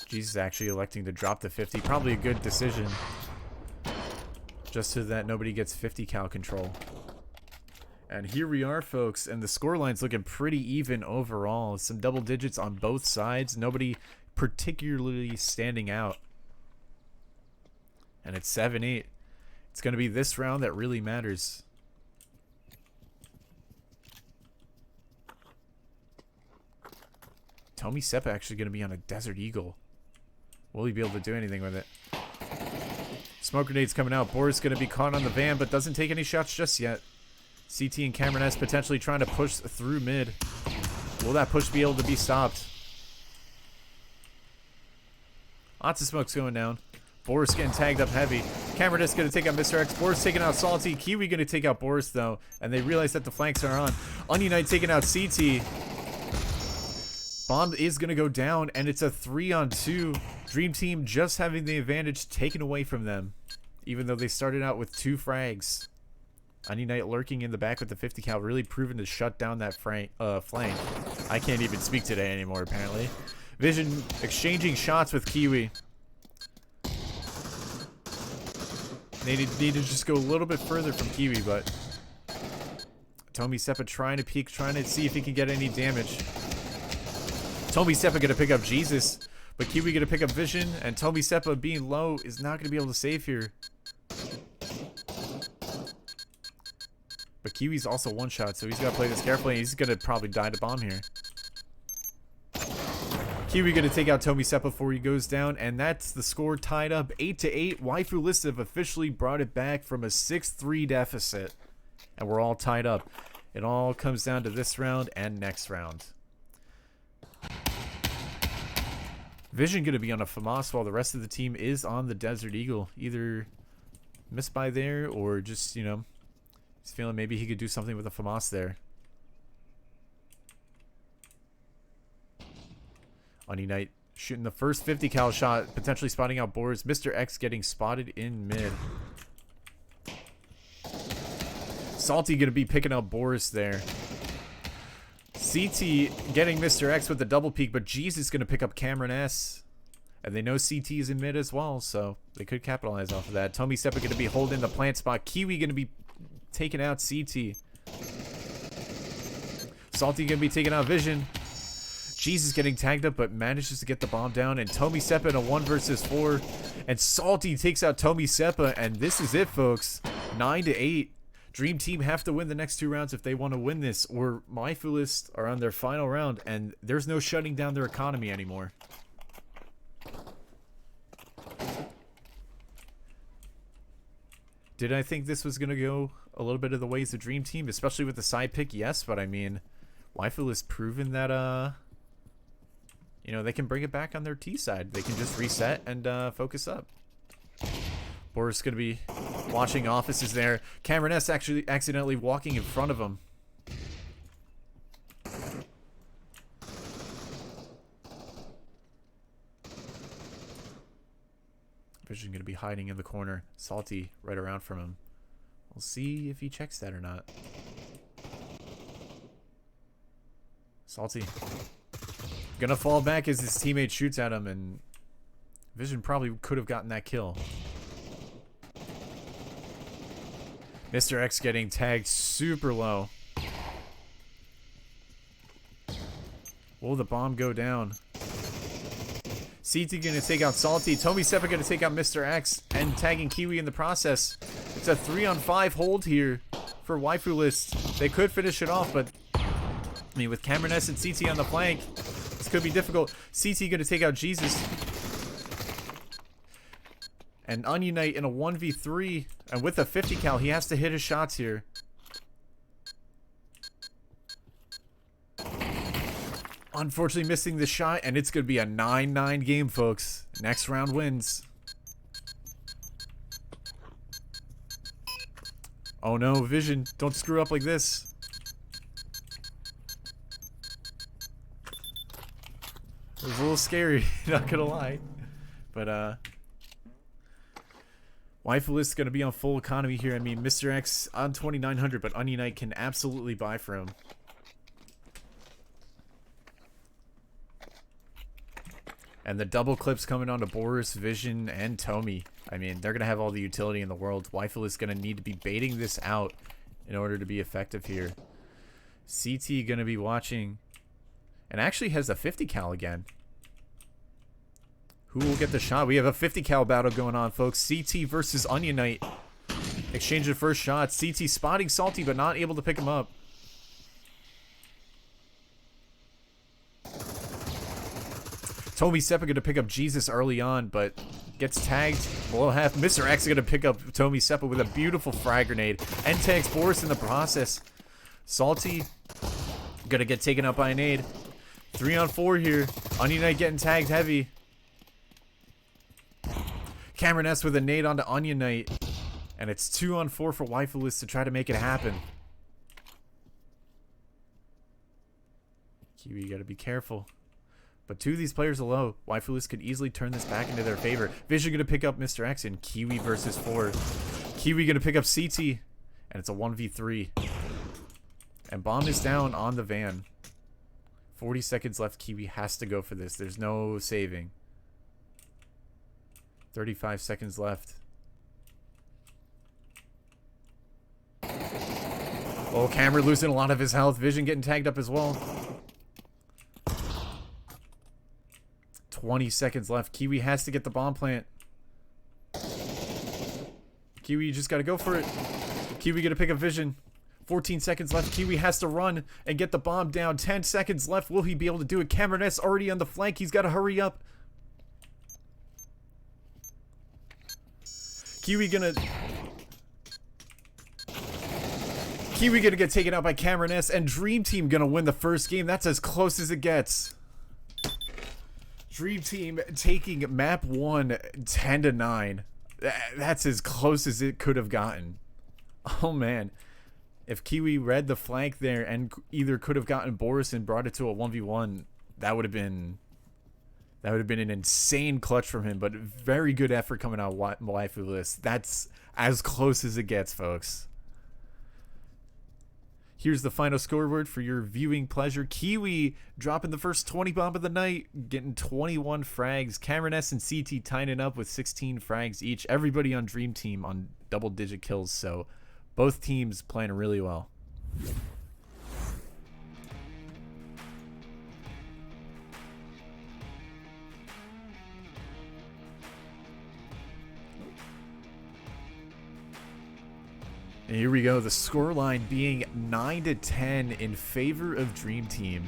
Jesus actually electing to drop the 50. Probably a good decision. Just so that nobody gets 50 cal control. And here we are, folks, and the scoreline's looking pretty even overall. Some double digits on both sides. Nobody particularly standing out. And it's 7-8. It's going to be this round that really matters. Tomy Seppa actually going to be on a Desert Eagle. Will he be able to do anything with it? Smoke grenades coming out. Boris going to be caught on the van, but doesn't take any shots just yet. CT and Cameron S potentially trying to push through mid. Will that push be able to be stopped? Lots of smoke's going down. Boris getting tagged up heavy. Cameron is going to take out Mr. X. Boris taking out Salty. Kiwi going to take out Boris, though. And they realize that the flanks are on. Onion Knight taking out CT. Bomb is going to go down, and it's a 3-on-2. Dream Team just having the advantage taken away from them, even though they started out with 2 frags. Onion Knight lurking in the back with the 50 cal, really proven to shut down that flank. I can't even speak today anymore, apparently. Vision exchanging shots with Kiwi. They need to just go a little bit further from Kiwi, but Tomi Seppa trying to peek, trying to see if he can get any damage. Tomi Seppa gonna pick up Jesus, but Kiwi gonna pick up Vision, and Tomi Seppa being low is not gonna be able to save here. But Kiwi's also one shot, so he's gotta play this carefully, and he's gonna probably die to bomb here. Kiwi gonna take out Tomi Seppa before he goes down, and that's the score tied up 8-8. YellowHat have officially brought it back from a 6-3 deficit, and we're all tied up. It all comes down to this round and next round. Vision gonna be on a FAMAS while the rest of the team is on the Desert Eagle. Either missed by there or just, you know, he's feeling maybe he could do something with a FAMAS there. Onion Knight shooting the first 50 cal shot, potentially spotting out Boris. Mr. X getting spotted in mid. Salty gonna be picking up Boris there. CT getting Mr. X with the double peek, but Jesus gonna pick up Cameron S. And they know CT is in mid as well, so they could capitalize off of that. Tomi Seppa gonna be holding the plant spot. Kiwi gonna be taking out CT. Salty gonna be taking out Vision. Jesus getting tagged up, but manages to get the bomb down. And Tomi Seppa in a 1 versus 4. And Salty takes out Tomi Seppa, and this is it, folks. 9-8. Dream Team have to win the next 2 rounds if they want to win this, or MyWaifuList are on their final round, and there's no shutting down their economy anymore. Did I think this was going to go a little bit of the ways of Dream Team, especially with the side pick? Yes, but I mean, MyWaifuList proven that, you know, they can bring it back on their T side. They can just reset and focus up. Boris going to be watching offices there. Cameron S actually accidentally walking in front of him. Vision going to be hiding in the corner. Salty right around from him. We'll see if he checks that or not. Salty gonna fall back as his teammate shoots at him, and Vision probably could have gotten that kill. Mr. X getting tagged super low. Will the bomb go down? CT gonna take out Salty. Tomi Seppa gonna take out Mr. X and tagging Kiwi in the process. It's a 3-on-5 hold here for YellowHat. They could finish it off, but I mean, with Cameron S and CT on the flank, this could be difficult. CT gonna take out Jesus. And Onion Knight in a 1v3, and with a 50 cal, he has to hit his shots here. Unfortunately missing the shot, and it's going to be a 9-9 game, folks. Next round wins. Oh no, Vision, don't screw up like this. It was a little scary, not gonna lie. But, YellowHat is going to be on full economy here. I mean, Mr. X on 2,900, but Onion Knight can absolutely buy for him. And the double clips coming onto Boris, Vision, and Tomi. I mean, they're going to have all the utility in the world. YellowHat is going to need to be baiting this out in order to be effective here. CT going to be watching, and actually has a 50 cal again. Who will get the shot? We have a 50 cal battle going on, folks. CT versus Onion Knight. Exchange the first shot. CT spotting Salty, but not able to pick him up. Tomi Seppa going to pick up Jesus early on, but gets tagged below half. Mr. X is going to pick up Tomi Seppa with a beautiful frag grenade and tags Boris in the process. Salty going to get taken up by a nade. 3-on-4 here. Onion Knight getting tagged heavy. Cameron S with a nade onto Onion Knight. And it's 2-on-4 for YellowHat to try to make it happen. Kiwi, you gotta be careful. But 2 of these players are low. YellowHat could easily turn this back into their favor. Vision gonna pick up Mr. X, and Kiwi versus 4. Kiwi gonna pick up CT. And it's a 1v3. And bomb is down on the van. 40 seconds left. Kiwi has to go for this. There's no saving. 35 seconds left. Oh, Camera losing a lot of his health. Vision getting tagged up as well. 20 seconds left. Kiwi has to get the bomb plant. Kiwi, you just gotta go for it. Kiwi gonna pick up Vision. 14 seconds left. Kiwi has to run and get the bomb down. 10 seconds left. Will he be able to do it? Cameroness already on the flank. He's gotta hurry up. Kiwi gonna get taken out by Cameroness, and Dream Team gonna win the first game. That's as close as it gets. Dream Team taking map 1 10-9. That's as close as it could have gotten. Oh man. If Kiwi read the flank there and either could have gotten Boris and brought it to a 1v1, that would have been an insane clutch from him, but very good effort coming out of MyWaifuList. That's as close as it gets, folks. Here's the final scoreboard for your viewing pleasure. Kiwi dropping the first 20 bomb of the night, getting 21 frags. Cameron S and CT tying it up with 16 frags each. Everybody on Dream Team on double-digit kills, so both teams playing really well. And here we go, the scoreline being 9-10 in favor of Dream Team.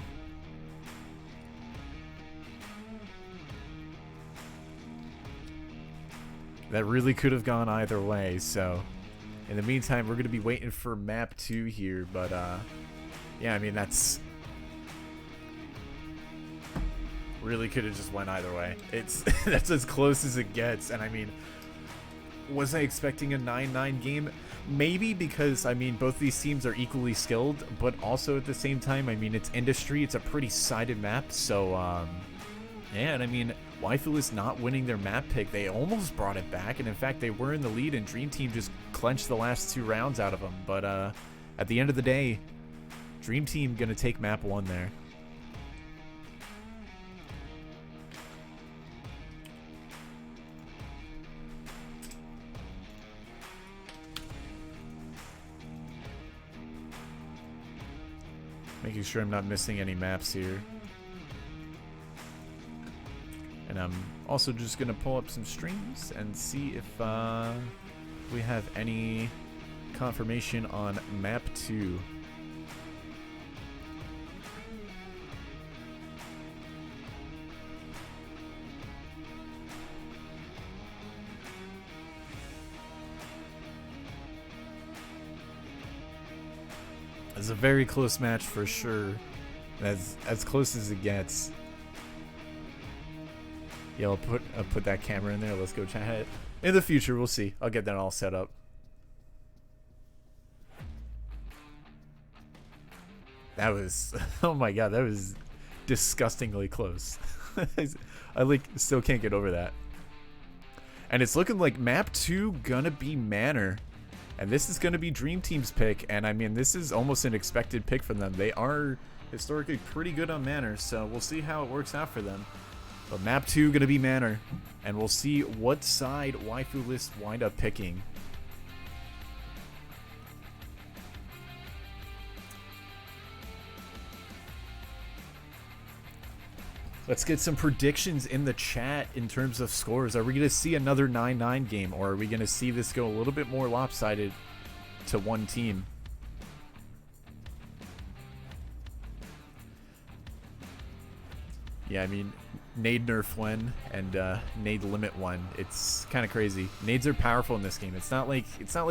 That really could have gone either way, so in the meantime, we're going to be waiting for map 2 here, but yeah, I mean, that's really could have just went either way. It's that's as close as it gets, and I mean, was I expecting a 9-9 game? Maybe, because I mean both these teams are equally skilled, but also at the same time, I mean it's industry, it's a pretty sided map, so yeah, and I mean YellowHat not winning their map pick, they almost brought it back, and in fact they were in the lead and Dream Team just clenched the last 2 rounds out of them, but at the end of the day, Dream Team gonna take map 1 there. Making sure I'm not missing any maps here. And I'm also just going to pull up some streams and see if we have any confirmation on map 2. It's a very close match for sure. As close as it gets. Yeah, I'll put that camera in there. Let's go chat. In the future, we'll see. I'll get that all set up. That was, oh my god, that was disgustingly close. I like still can't get over that. And it's looking like map 2 gonna be Manor. And this is going to be Dream Team's pick, and I mean, this is almost an expected pick from them. They are historically pretty good on Manor, so we'll see how it works out for them. But map 2 going to be Manor, and we'll see what side YellowHat wind up picking. Let's get some predictions in the chat in terms of scores. Are we going to see another 9-9 game, or are we going to see this go a little bit more lopsided to one team? Yeah, I mean, nade nerf 1 and nade limit 1. It's kind of crazy. Nades are powerful in this game. It's not like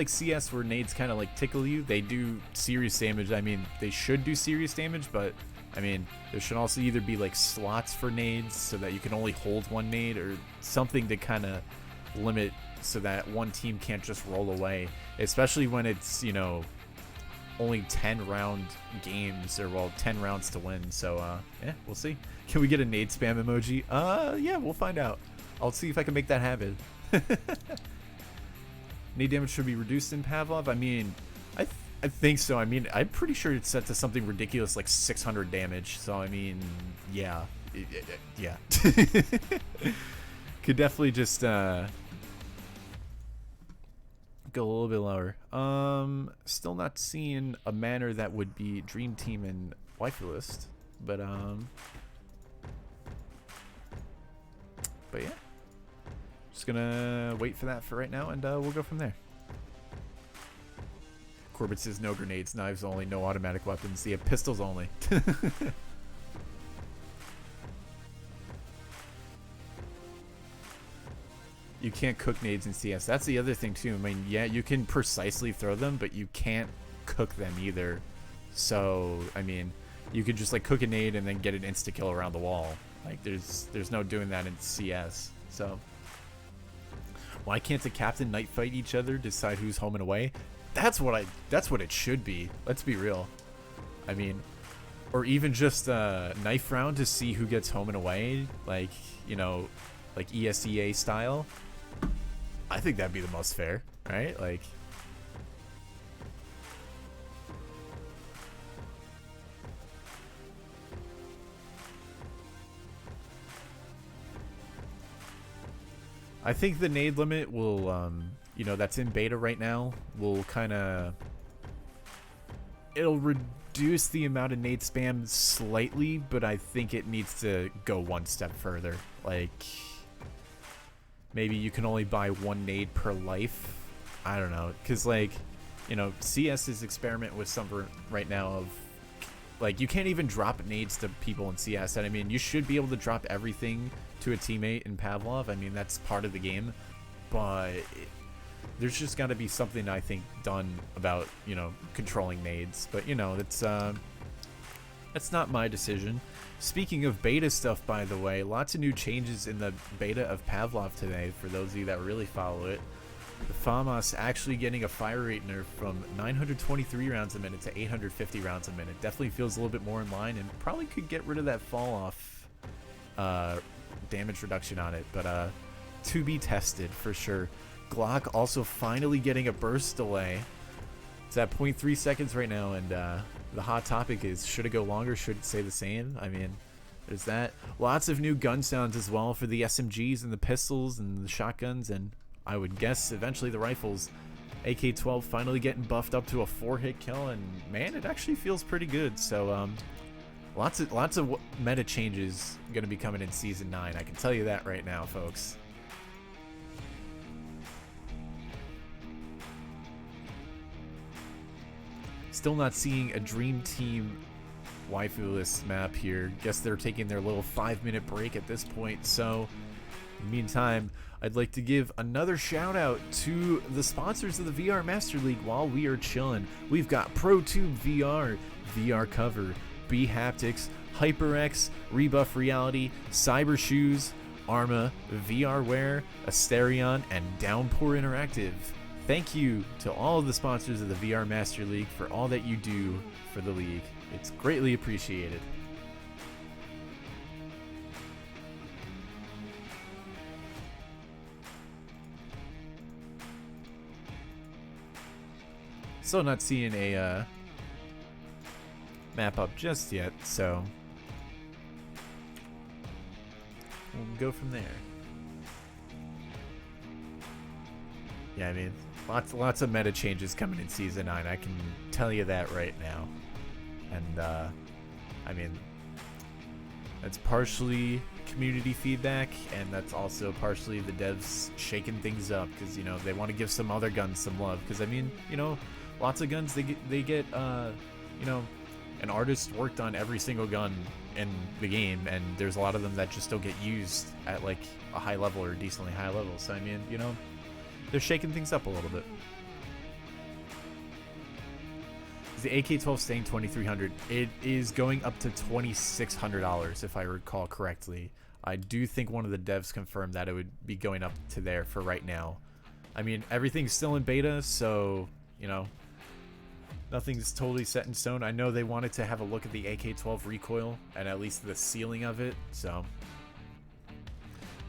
CS where nades kind of like tickle you. They do serious damage. I mean, they should do serious damage, but I mean, there should also either be like slots for nades so that you can only hold one nade, or something to kind of limit so that one team can't just roll away, especially when it's, you know, only 10 round games, or well, 10 rounds to win. So yeah, we'll see. Can we get a nade spam emoji? Yeah, we'll find out. I'll see if I can make that happen. Nade damage should be reduced in Pavlov. I mean, I think so. I mean, I'm pretty sure it's set to something ridiculous like 600 damage. So I mean, yeah, yeah. Could definitely just go a little bit lower. Still not seeing a manner that would be Dream Team and WaifuList, but yeah. Just gonna wait for that for right now, and we'll go from there. Corbett says no grenades, knives only, no automatic weapons. Yeah, pistols only. You can't cook nades in CS. That's the other thing too. I mean, yeah, you can precisely throw them, but you can't cook them either. So, I mean, you could just like cook a nade and then get an insta kill around the wall. Like there's no doing that in CS. So, why can't the captain knight fight each other, decide who's home and away? That's what it should be. Let's be real. I mean, or even just a knife round to see who gets home and away, like, you know, like ESEA style. I think that'd be the most fair, right? Like, I think the nade limit will, you know, that's in beta right now, will kind of, it'll reduce the amount of nade spam slightly, but I think it needs to go one step further. Like, maybe you can only buy one nade per life. I don't know, because like, you know, CS's experiment with something right now of, like, you can't even drop nades to people in CS. And I mean, you should be able to drop everything to a teammate in Pavlov. I mean, that's part of the game, but there's just got to be something, I think, done about, you know, controlling nades. But, you know, that's not my decision. Speaking of beta stuff, by the way, lots of new changes in the beta of Pavlov today, for those of you that really follow it. The FAMAS actually getting a fire rate nerf from 923 rounds a minute to 850 rounds a minute. Definitely feels a little bit more in line, and probably could get rid of that fall off damage reduction on it, but to be tested for sure. Glock also finally getting a burst delay. It's at 0.3 seconds right now, and the hot topic is, should it go longer, should it stay the same? I mean, there's that. Lots of new gun sounds as well for the SMGs and the pistols and the shotguns, and I would guess eventually the rifles. AK-12 finally getting buffed up to a 4-hit kill, and man, it actually feels pretty good. So lots of meta changes going to be coming in Season 9. I can tell you that right now, folks. Still not seeing a Dream Team WaifuList map here. Guess they're taking their little 5-minute break at this point. So, in the meantime, I'd like to give another shout out to the sponsors of the VR Master League while we are chilling. We've got ProTube VR, VR Cover, B Haptics, HyperX, Rebuff Reality, Cyber Shoes, Arma, VR Wear, Asterion, and Downpour Interactive. Thank you to all of the sponsors of the VR Master League for all that you do for the league. It's greatly appreciated. Still not seeing a map up just yet, so we'll go from there. Yeah, I mean, lots of meta changes coming in Season 9. I can tell you that right now. And I mean, that's partially community feedback, and that's also partially the devs shaking things up, because, you know, they want to give some other guns some love. Because I mean, you know, lots of guns, they get you know, an artist worked on every single gun in the game, and there's a lot of them that just don't get used at like a high level or decently high level. So I mean, you know, they're shaking things up a little bit. Is the AK-12 staying $2,300? It is going up to $2,600 if I recall correctly. I do think one of the devs confirmed that it would be going up to there for right now. I mean, everything's still in beta, so, you know, nothing's totally set in stone. I know they wanted to have a look at the AK-12 recoil and at least the ceiling of it, so.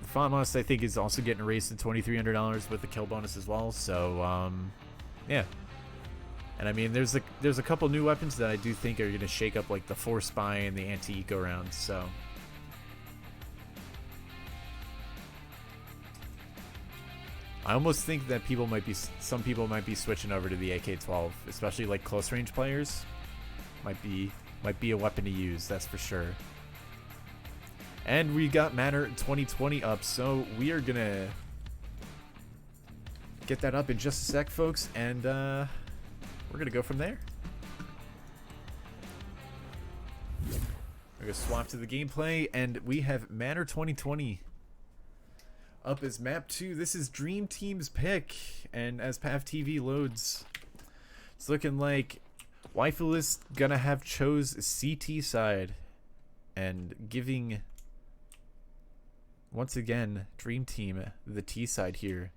The FAMAS, I think, is also getting raised to $2,300 with the kill bonus as well, so, yeah. And I mean, there's a couple new weapons that I do think are gonna shake up, like the Force Spy and the Anti-Eco rounds. So I almost think that some people might be switching over to the AK-12, especially like close range players. Might be a weapon to use, that's for sure. And we got Manor 2020 up, so we are gonna get that up in just a sec, folks, and we're gonna go from there. We're gonna swap to the gameplay, and we have Manor 2020 up as map 2. This is Dream Team's pick, and as Pav TV loads, it's looking like YellowHat gonna have chose CT side, and giving once again Dream Team the T side here.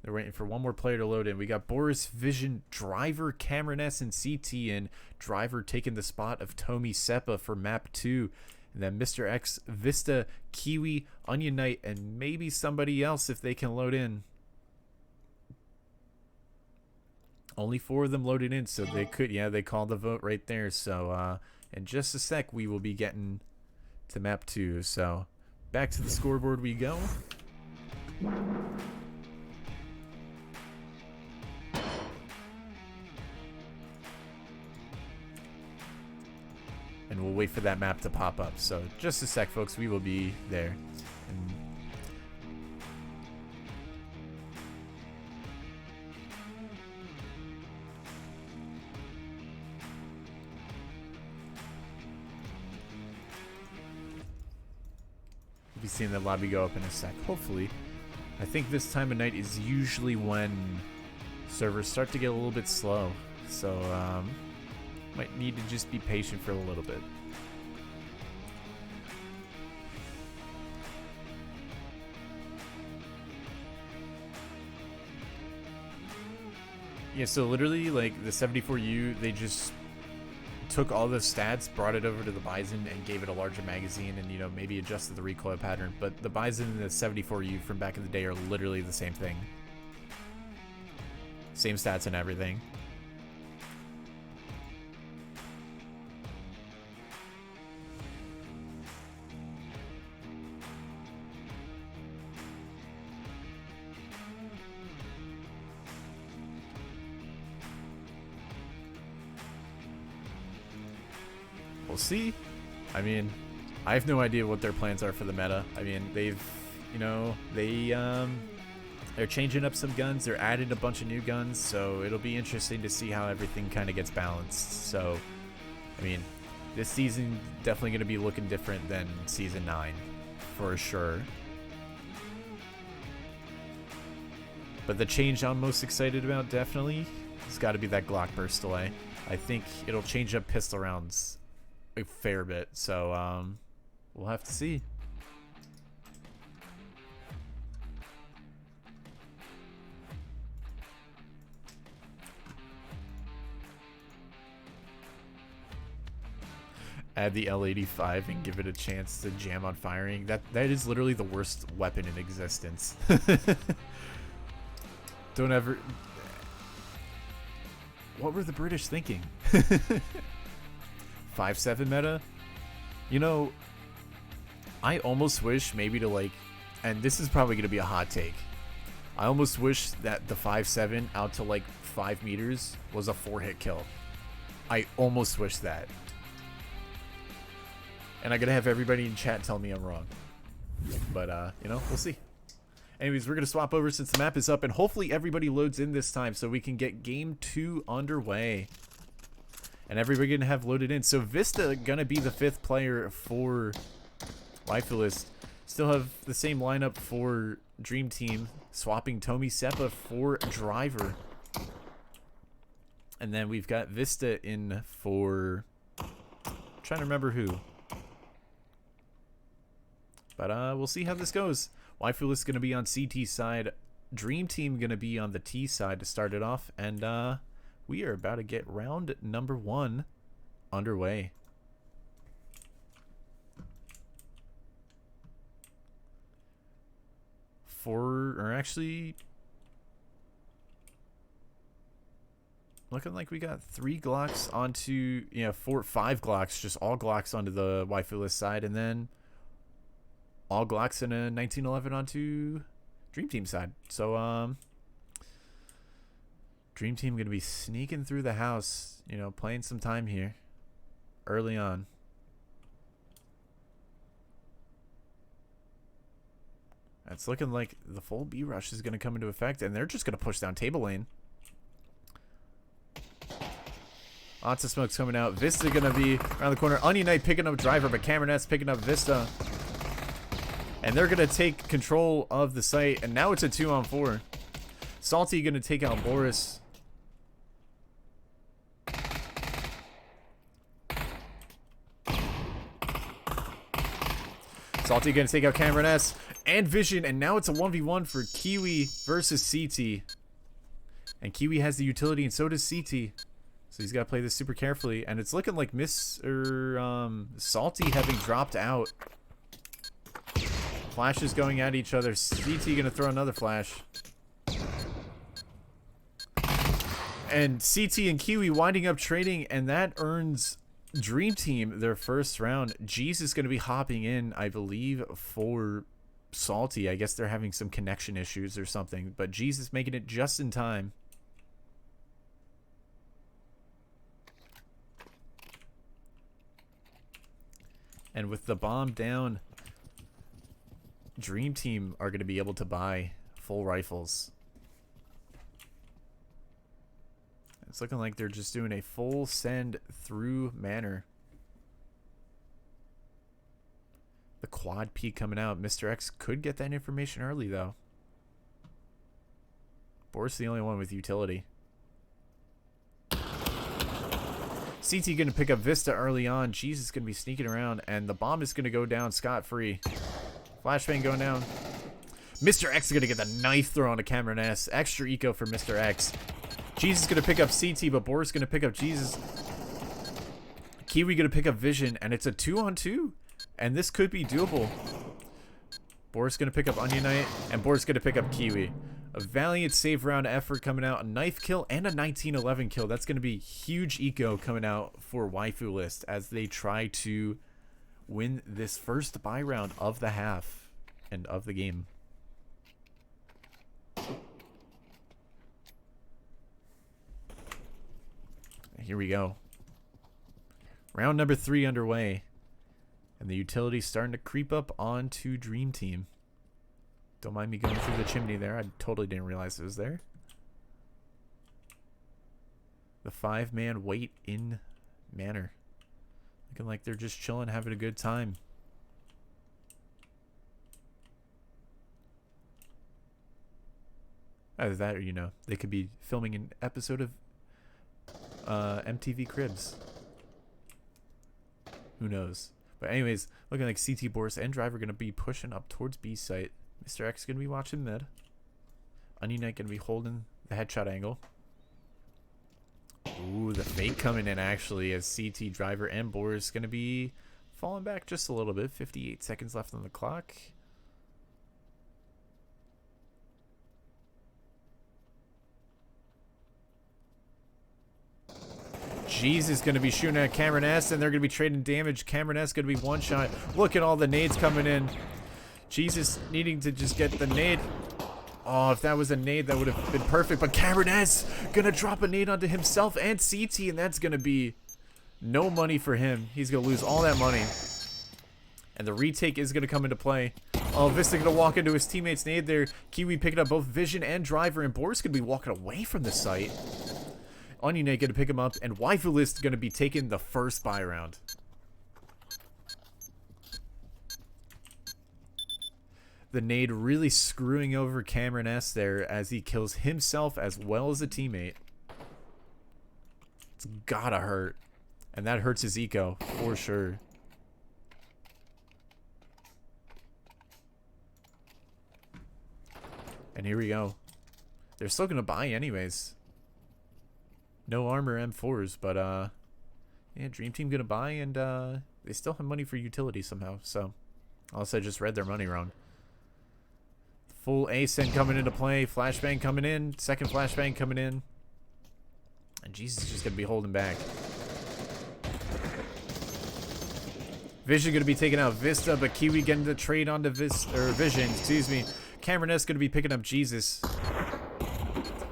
They're waiting for one more player to load in. We got Boris Vision, Driver, Cameron S, and CT, and Driver taking the spot of Tomi Seppa for map 2. And then Mr. X, Vista, Kiwi, Onion Knight, and maybe somebody else if they can load in. Only 4 of them loaded in, so they could, yeah, they called the vote right there. So in just a sec, we will be getting to map 2. So back to the scoreboard we go. And we'll wait for that map to pop up. So just a sec, folks, we will be there. And we'll be seeing the lobby go up in a sec, hopefully. I think this time of night is usually when servers start to get a little bit slow. So, might need to just be patient for a little bit. Yeah, so literally, like, the 74U, they just took all the stats, brought it over to the Bison, and gave it a larger magazine, and, you know, maybe adjusted the recoil pattern. But the Bison and the 74U from back in the day are literally the same thing. Same stats and everything. We'll see. I mean, I have no idea what their plans are for the meta. I mean, they've, you know, they're changing up some guns. They're adding a bunch of new guns, so it'll be interesting to see how everything kind of gets balanced. So, I mean, this season definitely going to be looking different than Season 9, for sure. But the change I'm most excited about, definitely, has got to be that Glock burst delay. I think it'll change up pistol rounds a fair bit, so we'll have to see. Add the L85 and give it a chance to jam on firing. That is literally the worst weapon in existence. Don't ever. What were the British thinking? 5.7 meta? You know, I almost wish maybe to, like, and this is probably going to be a hot take, I almost wish that the 5.7 out to like 5 meters was a 4-hit kill. I almost wish that. And I'm going to have everybody in chat tell me I'm wrong. But, you know, we'll see. Anyways, we're going to swap over since the map is up, and hopefully everybody loads in this time so we can get game 2 underway. And everybody gonna have loaded in. So Vista gonna be the 5th player for YellowHat. Still have the same lineup for Dream Team, swapping Tomi Seppa for Driver. And then we've got Vista in for, I'm trying to remember who. But we'll see how this goes. YellowHat gonna be on CT side, Dream Team gonna be on the T side to start it off, and we are about to get round number 1 underway. Actually, looking like we got 3 Glocks onto, yeah, 5 Glocks, just all Glocks onto the YellowHat side, and then all Glocks in a 1911 onto Dream Team side. So, Dream Team going to be sneaking through the house, you know, playing some time here early on. It's looking like the full B rush is going to come into effect, and they're just going to push down table lane. Lots of smokes coming out. Vista going to be around the corner. Onion Knight picking up Driver, but Cameron S picking up Vista. And they're going to take control of the site, and now it's a 2-on-4. Salty going to take out Boris. Salty going to take out Cameron S and Vision, and now it's a 1v1 for Kiwi versus CT. And Kiwi has the utility, and so does CT. So he's got to play this super carefully, and it's looking like Salty having dropped out. Flashes going at each other. CT going to throw another flash. And CT and Kiwi winding up trading, and that earns Dream Team their first round. Jeez is going to be hopping in, I believe, for Salty. I guess they're having some connection issues or something, but Jeez is making it just in time. And with the bomb down, Dream Team are going to be able to buy full rifles. It's looking like they're just doing a full send through manor. The quad peak coming out. Mr. X could get that information early, though. Boris the only one with utility. CT going to pick up Vista early on. Jeez is going to be sneaking around, and the bomb is going to go down scot-free. Flashbang going down. Mr. X is going to get the knife throw on a Cameron S. Extra eco for Mr. X. Jesus going to pick up CT, but Boris going to pick up Jesus. Kiwi going to pick up Vision, and it's a 2-on-2. And this could be doable. Boris going to pick up Onion Knight, and Boris going to pick up Kiwi. A valiant save round effort coming out. A knife kill and a 1911 kill. That's going to be huge eco coming out for YellowHat as they try to win this first buy round of the half and of the game. Here we go. Round number 3 underway. And the utility's starting to creep up onto Dream Team. Don't mind me going through the chimney there. I totally didn't realize it was there. The 5-man wait in manor. Looking like they're just chilling, having a good time. Either that or, you know, they could be filming an episode of MTV Cribs. Who knows? But anyways, looking like CT, Boris, and Driver going to be pushing up towards B site. Mr. X going to be watching mid. Onion Knight going to be holding the headshot angle. Ooh, the fake coming in actually as CT, Driver, and Boris going to be falling back just a little bit. 58 seconds left on the clock. Jeez is going to be shooting at Cameron S, and they're going to be trading damage. Cameron S going to be one shot. Look at all the nades coming in. Jesus needing to just get the nade. Oh, if that was a nade, that would have been perfect. But Cameron S going to drop a nade onto himself and CT, and that's going to be no money for him. He's going to lose all that money. And the retake is going to come into play. Oh, Vista going to walk into his teammate's nade there. Kiwi picking up both Vision and Driver, and Boris going to be walking away from the site. Onion Knight going to pick him up, and YellowHat going to be taking the first buy round. The nade really screwing over Cameron S there as he kills himself as well as a teammate. It's gotta hurt. And that hurts his eco, for sure. And here we go. They're still gonna buy anyways. No armor M4s, but yeah, Dream Team gonna buy, and they still have money for utility somehow, so unless I just read their money wrong. Full ascent coming into play, flashbang coming in, second flashbang coming in. And Jesus is just going to be holding back. Vision going to be taking out Vista, but Kiwi getting the trade onto Vision, excuse me. Cameron S going to be picking up Jesus.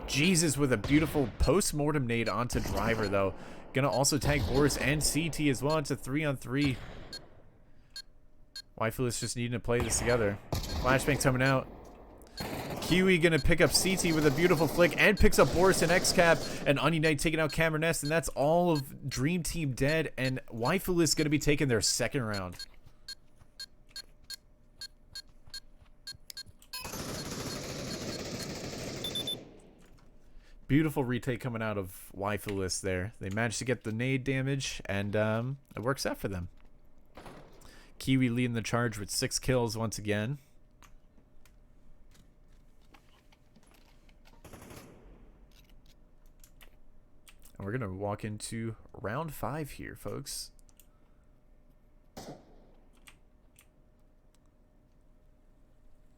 Jesus with a beautiful post-mortem nade onto Driver, though. Going to also tag Boris and CT as well. It's a 3-on-3. YellowHat just needing to play this together. Flashbang coming out. Kiwi gonna pick up CT with a beautiful flick and picks up Boris and X-Cap, and Onion Knight taking out Cameron S, and that's all of Dream Team dead, and YellowHat gonna be taking their second round. Beautiful retake coming out of YellowHat there. They managed to get the nade damage, and it works out for them. Kiwi leading the charge with 6 kills once again. And we're going to walk into round 5 here, folks.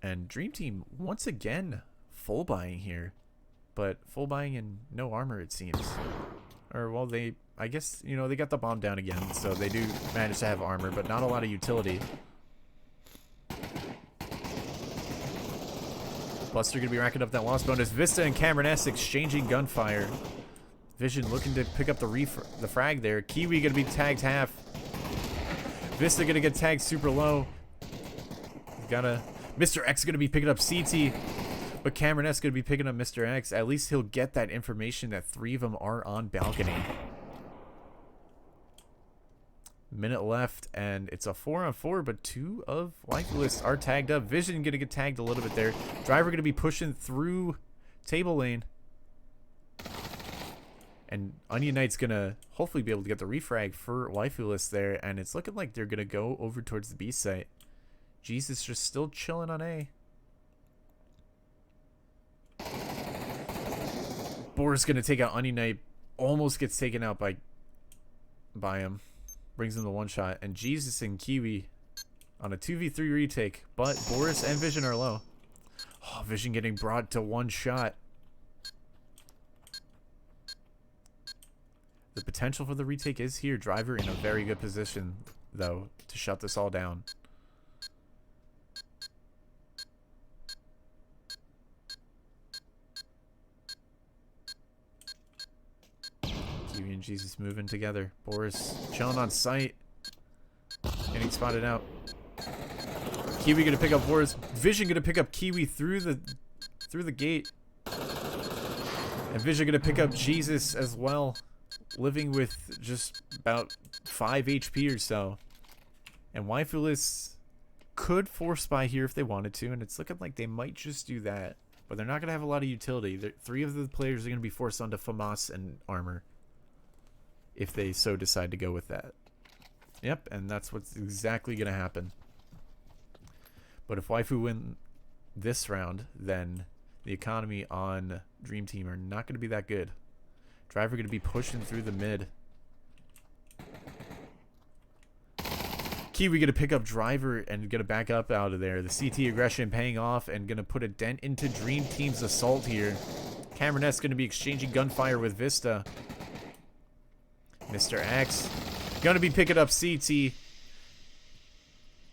And Dream Team, once again, full buying here. But full buying and no armor, it seems. Or, well, I guess, you know, they got the bomb down again, so they do manage to have armor, but not a lot of utility. Buster going to be racking up that loss bonus. Vista and Cameron S exchanging gunfire. Vision looking to pick up the frag there. Kiwi going to be tagged half. Vista going to get tagged super low. Mr. X going to be picking up CT. But Cameron S going to be picking up Mr. X. At least he'll get that information that 3 of them are on balcony. Minute left, and it's a 4-on-4, but 2 of YellowHat are tagged up. Vision going to get tagged a little bit there. Driver going to be pushing through table lane. And Onion Knight's going to hopefully be able to get the refrag for YellowHat there, and it's looking like they're going to go over towards the B site. Jesus just still chilling on A. Boris going to take out Onion Knight. Almost gets taken out by him. Brings him the one shot. And Jesus and Kiwi on a 2v3 retake. But Boris and Vision are low. Oh, Vision getting brought to one shot. The potential for the retake is here. Driver in a very good position, though, to shut this all down. Kiwi and Jesus moving together. Boris chilling on site. Getting spotted out. Kiwi gonna pick up Boris. Vision gonna pick up Kiwi through the gate. And Vision gonna pick up Jesus as well. Living with just about 5 HP or so. And YellowHat could force buy here if they wanted to, and it's looking like they might just do that. But they're not gonna have a lot of utility. 3 of the players are gonna be forced onto FAMAS and armor. If they so decide to go with that. Yep, and that's what's exactly going to happen. But if Waifu win this round, then the economy on Dream Team are not going to be that good. Driver going to be pushing through the mid. Kiwi going to pick up Driver and going to back up out of there. The CT aggression paying off and going to put a dent into Dream Team's assault here. Cameron S going to be exchanging gunfire with Vista. Mr. X gonna be picking up CT.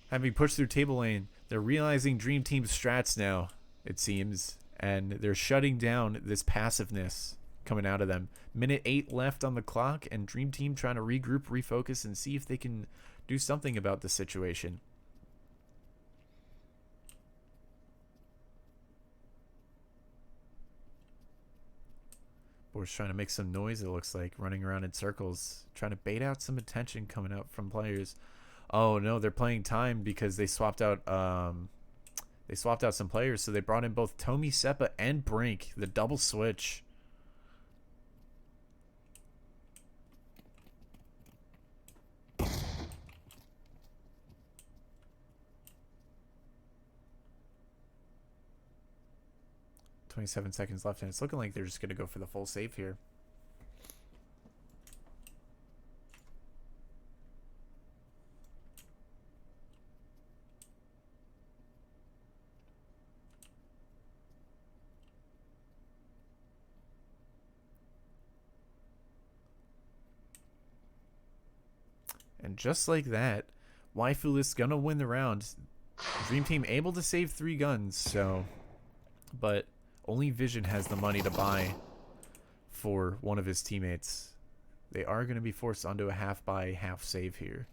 Having pushed through table lane. They're realizing Dream Team's strats now, it seems. And they're shutting down this passiveness coming out of them. Minute 8 left on the clock, and Dream Team trying to regroup, refocus, and see if they can do something about the situation. Boris trying to make some noise, it looks like, running around in circles, trying to bait out some attention coming out from players. Oh no, they're playing time because they swapped out some players, so they brought in both Tomi, Seppa, and Brink, the double switch. .27 seconds left, and it's looking like they're just going to go for the full save here. And just like that, YellowHat's gonna win the round. Dream Team able to save 3 guns, so... But only Vision has the money to buy for one of his teammates. They are going to be forced onto a half buy, half save here.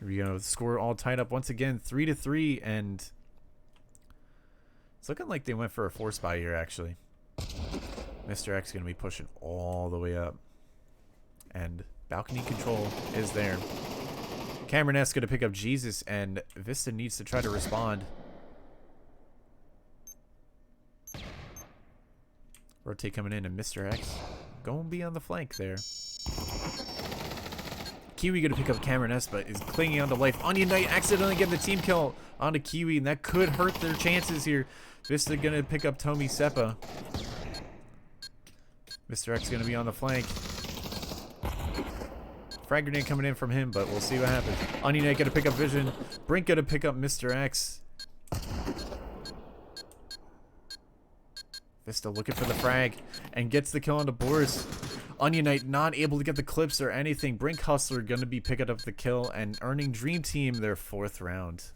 Here we go. The score all tied up once again, 3-3, and it's looking like they went for a force buy here, actually. Mr. X going to be pushing all the way up. And balcony control is there. Cameron S going to pick up Jesus, and Vista needs to try to respond. Rotate coming in, and Mr. X going to be on the flank there. Kiwi going to pick up Cameron S, but is clinging onto life. Onion Knight accidentally getting the team kill onto Kiwi, and that could hurt their chances here. Vista going to pick up Tomi Seppa. Mr. X going to be on the flank. Frag grenade coming in from him, but we'll see what happens. Onion Knight going to pick up Vision. Brink going to pick up Mr. X. Vista looking for the frag and gets the kill onto Boris. Onion Knight not able to get the clips or anything. Brink Hustler going to be picking up the kill and earning Dream Team their 4th round.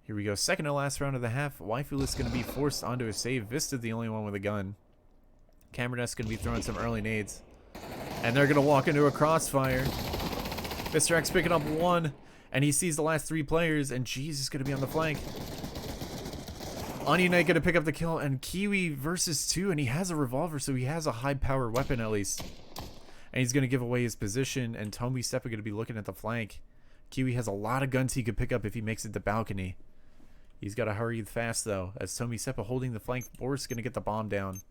Here we go. Second to last round of the half. YellowHat going to be forced onto a save. Vista the only one with a gun. Cameron S going to be throwing some early nades. And they're going to walk into a crossfire. Mr. X picking up 1. And he sees the last 3 players. And Jesus is going to be on the flank. Onion Knight going to pick up the kill. And Kiwi versus 2. And he has a revolver, so he has a high power weapon at least. And he's going to give away his position. And Tomi Seppa going to be looking at the flank. Kiwi has a lot of guns he could pick up if he makes it to balcony. He's got to hurry fast, though, as Tomi Seppa holding the flank. Boris is going to get the bomb down.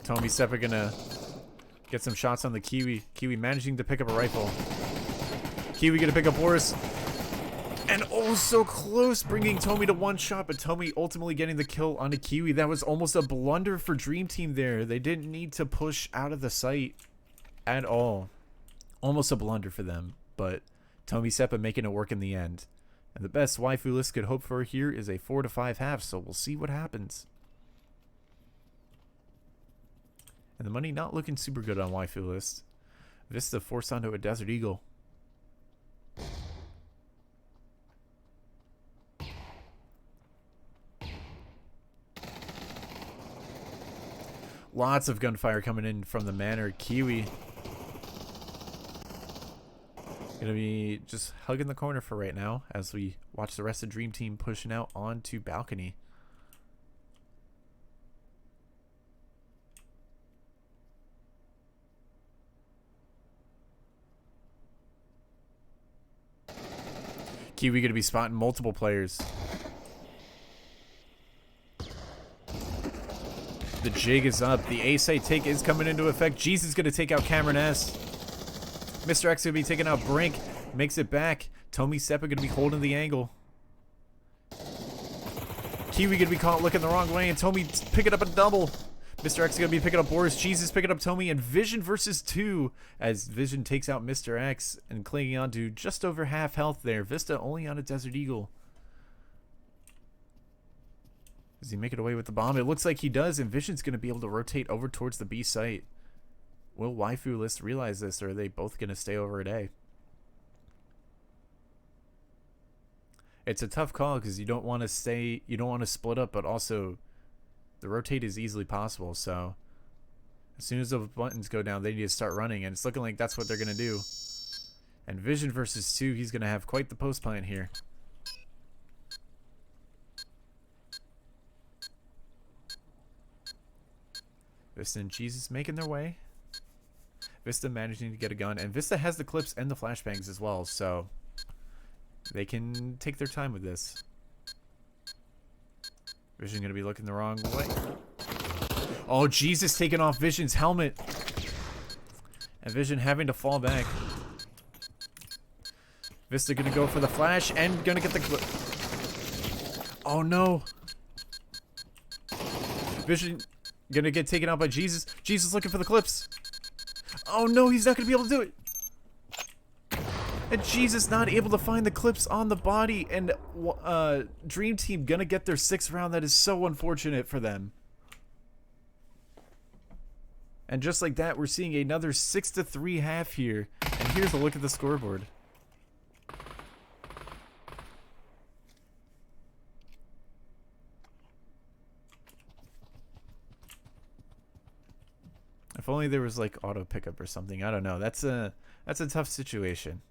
Tomi Seppa going to get some shots on the Kiwi. Kiwi managing to pick up a rifle. Kiwi going to pick up Boris. And oh, so close, bringing Tomi to 1 shot, but Tomi ultimately getting the kill on a Kiwi. That was almost a blunder for Dream Team there. They didn't need to push out of the site at all. Almost a blunder for them, but Tomi Seppa making it work in the end. And the best YellowHat could hope for here is a 4-5 half, so we'll see what happens. And the money not looking super good on YellowHat. Vista forced onto a Desert Eagle. Lots of gunfire coming in from the manor. Kiwi gonna be just hugging the corner for right now as we watch the rest of Dream Team pushing out onto balcony. Kiwi gonna be spotting multiple players. The jig is up. The A-site take is coming into effect. Jesus is going to take out Cameron S. Mr. X going to be taking out Brink. Makes it back. Tomi Seppa going to be holding the angle. Kiwi going to be caught looking the wrong way, and Tomi picking up a double. Mr. X is going to be picking up Boris. Jesus picking up Tomi, and Vision versus 2 as Vision takes out Mr. X and clinging on to just over half health there. Vista only on a Desert Eagle. Does he make it away with the bomb? It looks like he does, and Vision's going to be able to rotate over towards the B site. Will YellowHat realize this, or are they both going to stay over at A? It's a tough call because you don't want to split up, but also the rotate is easily possible. So as soon as the buttons go down, they need to start running, and it's looking like that's what they're going to do. And Vision versus 2, he's going to have quite the post plant here. Vista and Jesus making their way. Vista managing to get a gun, and Vista has the clips and the flashbangs as well, so they can take their time with this. Vision gonna be looking the wrong way. Oh, Jesus, taking off Vision's helmet. And Vision having to fall back. Vista gonna go for the flash and gonna get the clip. Oh no. Vision gonna get taken out by Jesus. Jesus looking for the clips. Oh no, he's not gonna be able to do it. And Jesus not able to find the clips on the body. And Dream Team gonna get their 6th round. That is so unfortunate for them. And just like that, we're seeing another 6-3 half here. And here's a look at the scoreboard. If only there was like auto pickup or something. I don't know. That's a tough situation.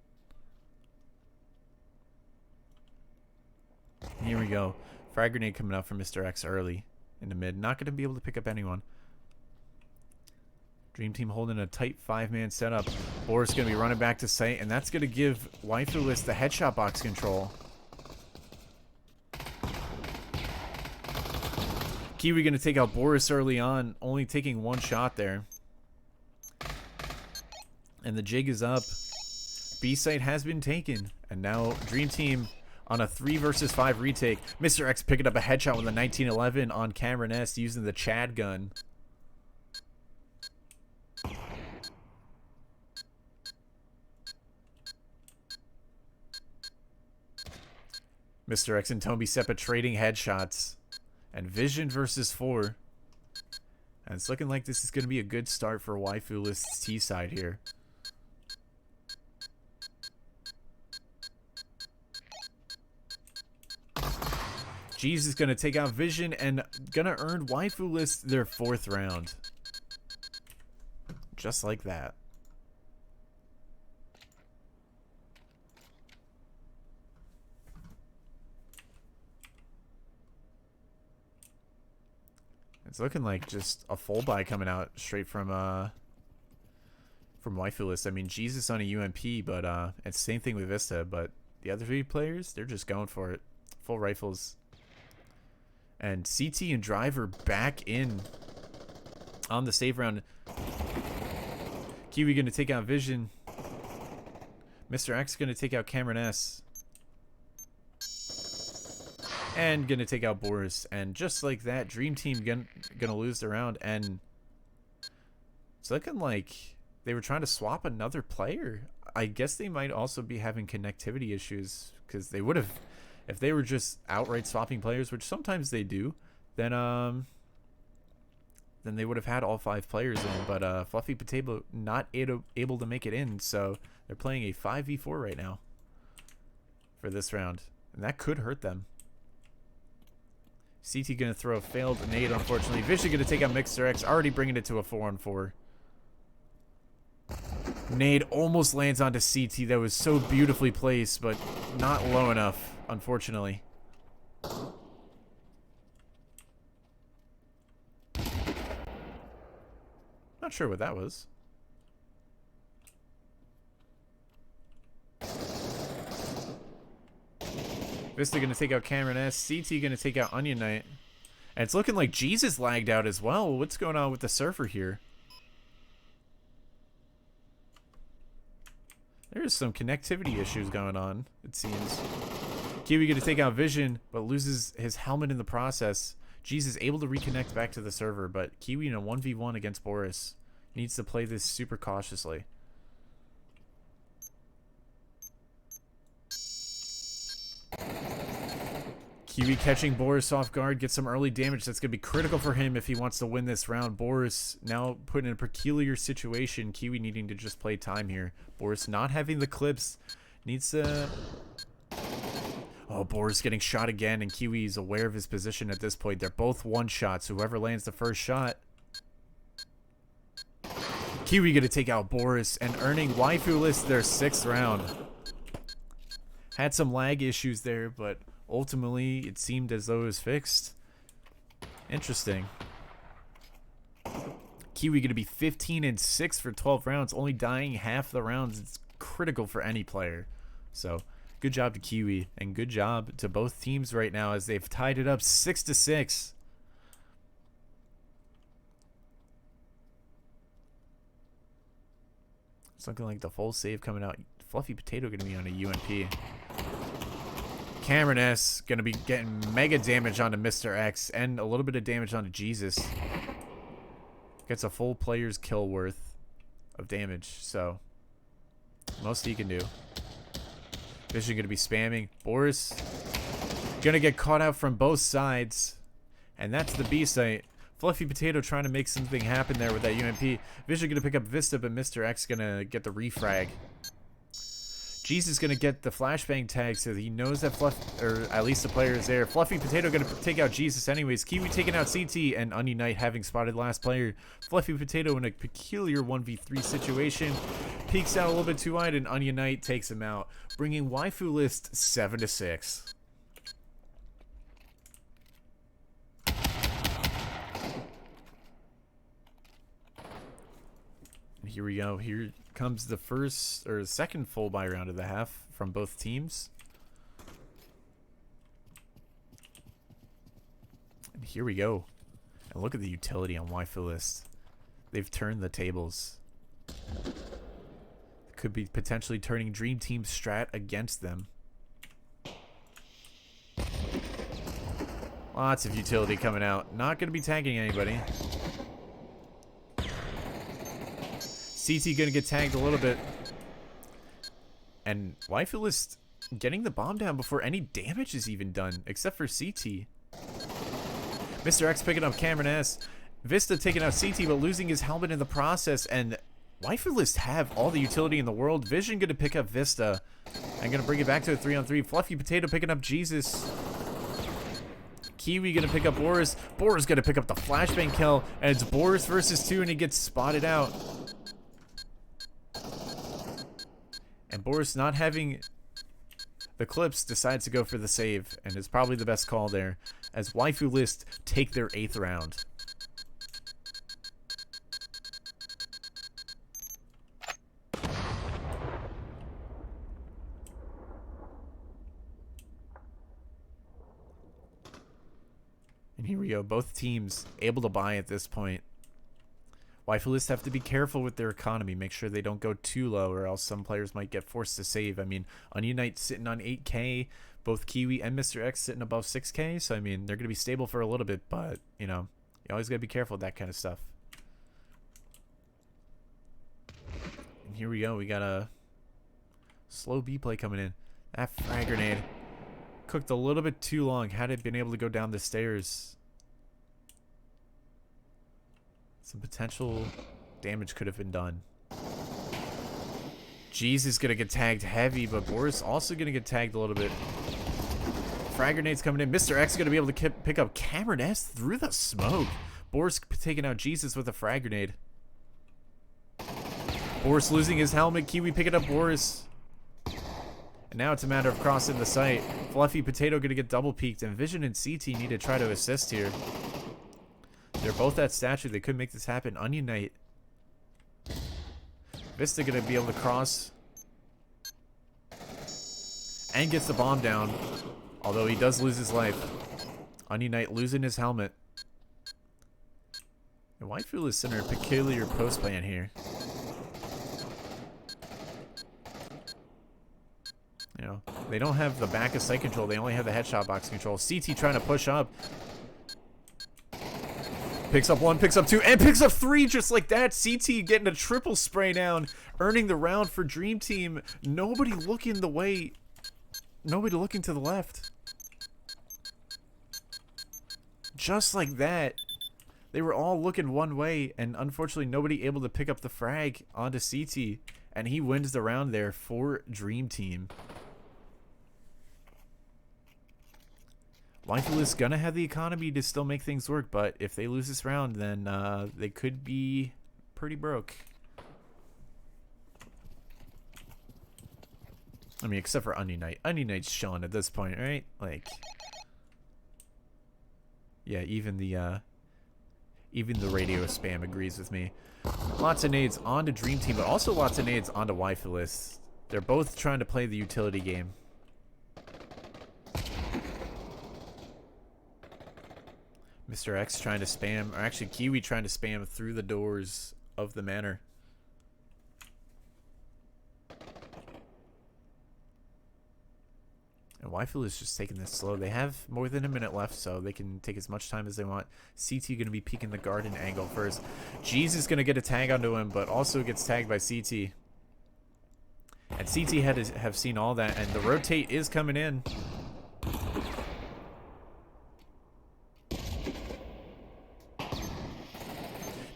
Here we go. Frag grenade coming out from Mr. X early in the mid. Not going to be able to pick up anyone. Dream Team holding a tight 5-man setup. Boris going to be running back to site, and that's going to give YellowHat the headshot box control. Kiwi going to take out Boris early on, only taking 1 shot there. And the jig is up. B site has been taken, and now Dream Team on a 3 versus 5 retake. Mr. X picking up a headshot with a 1911 on Cameron S using the Chad gun. Mr. X and Tombi Seppa trading headshots. And Vision versus 4. And it's looking like this is going to be a good start for YellowHat's T side here. Jeez is going to take out Vision and going to earn YellowHat their 4th round. Just like that. It's looking like just a full buy coming out straight from YellowHat. I mean, Jesus on a UMP, but it's the same thing with Vista. But the other 3 players, they're just going for it. Full rifles. And CT and Driver back in on the save round. Kiwi going to take out Vision. Mr. X going to take out Cameron S. And going to take out Boris. And just like that, Dream Team gonna lose the round. And it's looking like they were trying to swap another player. I guess they might also be having connectivity issues. Because they would have, if they were just outright swapping players, which sometimes they do, then they would have had all 5 players in. But Fluffy Potato not able to make it in. So they're playing a 5v4 right now for this round. And that could hurt them. CT going to throw a failed nade, unfortunately. Vision going to take out Mr. X, already bringing it to a 4-on-4. Nade almost lands onto CT. That was so beautifully placed, but not low enough, unfortunately. Not sure what that was. Vista going to take out Cameron S. CT going to take out Onion Knight. And it's looking like Jesus lagged out as well. What's going on with the Surfer here? There's some connectivity issues going on, it seems. Kiwi going to take out Vision, but loses his helmet in the process. Jesus able to reconnect back to the server, but Kiwi in a 1v1 against Boris. Needs to play this super cautiously. Kiwi catching Boris off guard, gets some early damage. That's going to be critical for him if he wants to win this round. Boris now put in a peculiar situation. Kiwi needing to just play time here. Boris not having the clips. Needs to... Oh, Boris getting shot again, and Kiwi is aware of his position at this point. They're both one-shots. Whoever lands the first shot. Kiwi going to take out Boris and earning YellowHat their 6th round. Had some lag issues there, but... ultimately, it seemed as though it was fixed. Interesting. Kiwi going to be 15-6 for 12 rounds, only dying half the rounds. It's critical for any player. So, Good job to Kiwi, and good job to both teams right now as they've tied it up 6-6. It's looking like the full save coming out. Fluffy Potato going to be on a UMP. Cameron S going to be getting mega damage onto Mr. X and a little bit of damage onto Jesus. Gets a full player's kill worth of damage, so most he can do. Vision going to be spamming. Boris going to get caught out from both sides, and that's the B site. Fluffy Potato trying to make something happen there with that UMP. Vision going to pick up Vista, but Mr. X going to get the refrag. Jesus going to get the flashbang tag, so he knows that or at least the player is there. Fluffy Potato going to take out Jesus anyways. Kiwi taking out CT, and Onion Knight having spotted last player. Fluffy Potato in a peculiar 1v3 situation. Peeks out a little bit too wide, and Onion Knight takes him out, bringing WaifuList 7-6. And here we go. Here comes the first or second full buy round of the half from both teams. And here we go. And look at the utility on WaifuList. They've turned the tables. Could be potentially turning Dream Team's strat against them. Lots of utility coming out. Not going to be tagging anybody. CT gonna get tagged a little bit. And WaifuList getting the bomb down before any damage is even done, except for CT. Mr. X picking up Cameron S. Vista taking out CT, but losing his helmet in the process. And WaifuList have all the utility in the world. Vision gonna pick up Vista. And gonna bring it back to a 3-on-3. Fluffy Potato picking up Jesus. Kiwi gonna pick up Boris. Boris gonna pick up the flashbang kill. And it's Boris versus 2, and he gets spotted out. And Boris, not having the clips, decides to go for the save, and is probably the best call there, as WaifuList take their 8th round. And here we go, both teams able to buy at this point. WaifuList have to be careful with their economy. Make sure they don't go too low, or else some players might get forced to save. I mean, Onion Knight sitting on 8K, both Kiwi and Mr. X sitting above 6K. So, I mean, they're going to be stable for a little bit, but, you know, you always got to be careful with that kind of stuff. And here we go. We got a slow B play coming in. That frag grenade cooked a little bit too long. Had it been able to go down the stairs, some potential damage could have been done. Jeez is going to get tagged heavy, but Boris also going to get tagged a little bit. Frag grenades coming in. Mr. X is going to be able to pick up Cameron S through the smoke. Boris taking out Jesus with a frag grenade. Boris losing his helmet. Kiwi picking up Boris. And now it's a matter of crossing the site. Fluffy Potato going to get double peeked, and Vision and CT need to try to assist here. They're both at statue. They could make this happen. Onion Knight. Vista going to be able to cross. And gets the bomb down. Although he does lose his life. Onion Knight losing his helmet. And WaifuList in a peculiar post plan here. You know, they don't have the back of sight control. They only have the headshot box control. CT trying to push up. Picks up 1, picks up 2, and picks up 3 just like that. CT getting a triple spray down, earning the round for Dream Team. Nobody looking the way. Nobody looking to the left. Just like that. They were all looking one way, and unfortunately nobody able to pick up the frag onto CT. And he wins the round there for Dream Team. WaifuList gonna have the economy to still make things work, but if they lose this round, then they could be pretty broke. I mean, except for Onion Knight. Onion Knight's chilling at this point, right? Like, yeah, even the radio spam agrees with me. Lots of nades onto Dream Team, but also lots of nades onto WaifuList. They're both trying to play the utility game. Mr. X trying to spam, or actually Kiwi trying to spam through the doors of the manor. And Waifu is just taking this slow. They have more than a minute left, so they can take as much time as they want. CT going to be peeking the garden angle first. Jeez is going to get a tag onto him, but also gets tagged by CT. And CT have seen all that, and the rotate is coming in.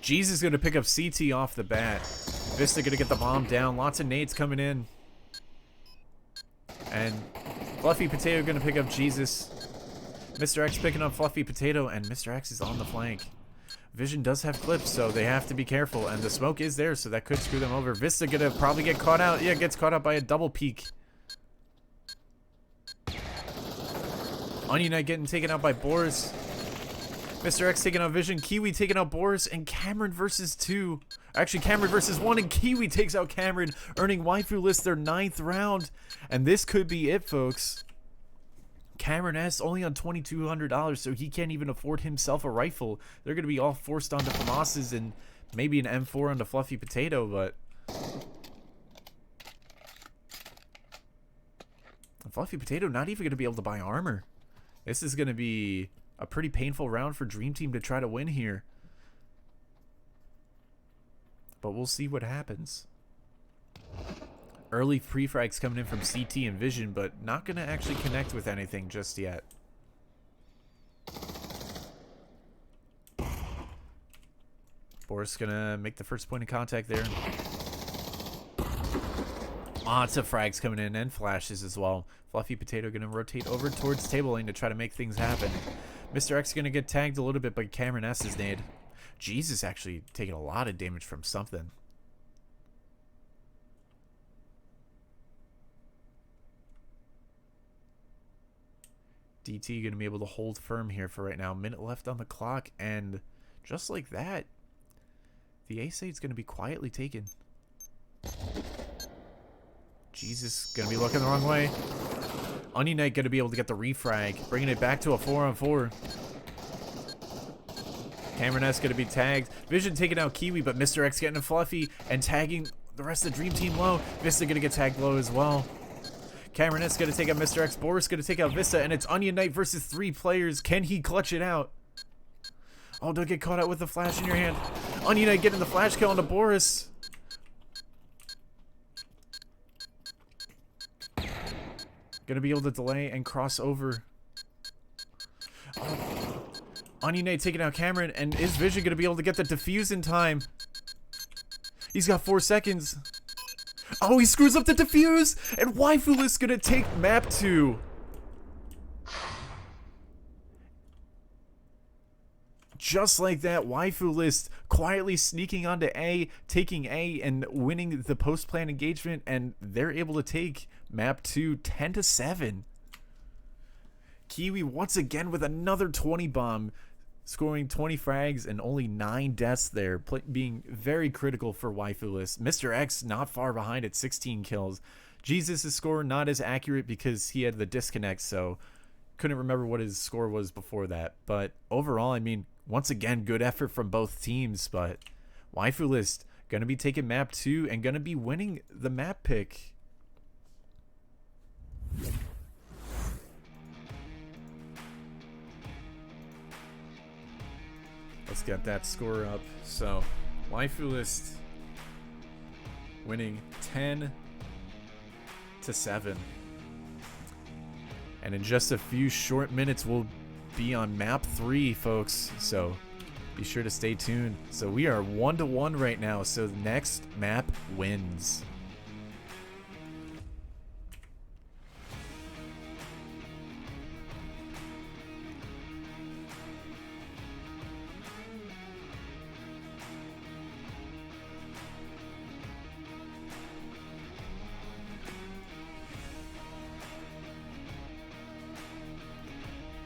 Jeez is going to pick up CT off the bat. Vista going to get the bomb down. Lots of nades coming in. And Fluffy Potato going to pick up Jesus. Mr. X picking up Fluffy Potato, and Mr. X is on the flank. Vision does have clips, so they have to be careful, and the smoke is there, so that could screw them over. Vista going to probably get caught out. Yeah, gets caught out by a double peek. Onion Knight getting taken out by Boris. Mr. X taking out Vision. Kiwi taking out Boris, and Cameron versus 2. Actually, Cameron versus 1, and Kiwi takes out Cameron, earning WaifuList their 9th round. And this could be it, folks. Cameron S only on $2,200, so he can't even afford himself a rifle. They're going to be all forced onto FAMAS's and maybe an M4 onto Fluffy Potato, but Fluffy Potato not even going to be able to buy armor. This is going to be a pretty painful round for Dream Team to try to win here. But we'll see what happens. Early pre-frags coming in from CT and Vision, but not going to actually connect with anything just yet. Boris going to make the first point of contact there. Lots of frags coming in and flashes as well. Fluffy Potato going to rotate over towards table lane to try to make things happen. Mr. X going to get tagged a little bit by Cameron S's nade. Jesus actually taking a lot of damage from something. DT going to be able to hold firm here for right now. Minute left on the clock, and just like that, the ace is going to be quietly taken. Jesus going to be looking the wrong way. Onion Knight going to be able to get the refrag, bringing it back to a 4-on-4. Cameron S going to be tagged. Vision taking out Kiwi, but Mr. X getting a Fluffy and tagging the rest of the Dream Team low. Vista going to get tagged low as well. Cameron S going to take out Mr. X. Boris going to take out Vista, and it's Onion Knight versus 3 players. Can he clutch it out? Oh, don't get caught out with the flash in your hand. Onion Knight getting the flash kill onto Boris. Gonna be able to delay and cross over. Oh. Onion Knight taking out Cameron, and is Vision gonna be able to get the defuse in time? He's got 4 seconds. Oh, he screws up the defuse, and WaifuList gonna take map 2. Just like that, WaifuList quietly sneaking onto A, taking A, and winning the post-plan engagement, and they're able to take map 2 10-7. Kiwi once again with another 20 bomb, scoring 20 frags and only 9 deaths there, being very critical for WaifuList. Mr. X not far behind at 16 kills. Jesus' score not as accurate because he had the disconnect, so couldn't remember what his score was before that. But overall, I mean, once again, good effort from both teams, but WaifuList going to be taking map 2 and going to be winning the map pick. Let's get that score up. So, WaifuList winning 10-7. And in just a few short minutes, we'll be on map 3, folks. So, be sure to stay tuned. So, we are 1-1 right now. So, the next map wins.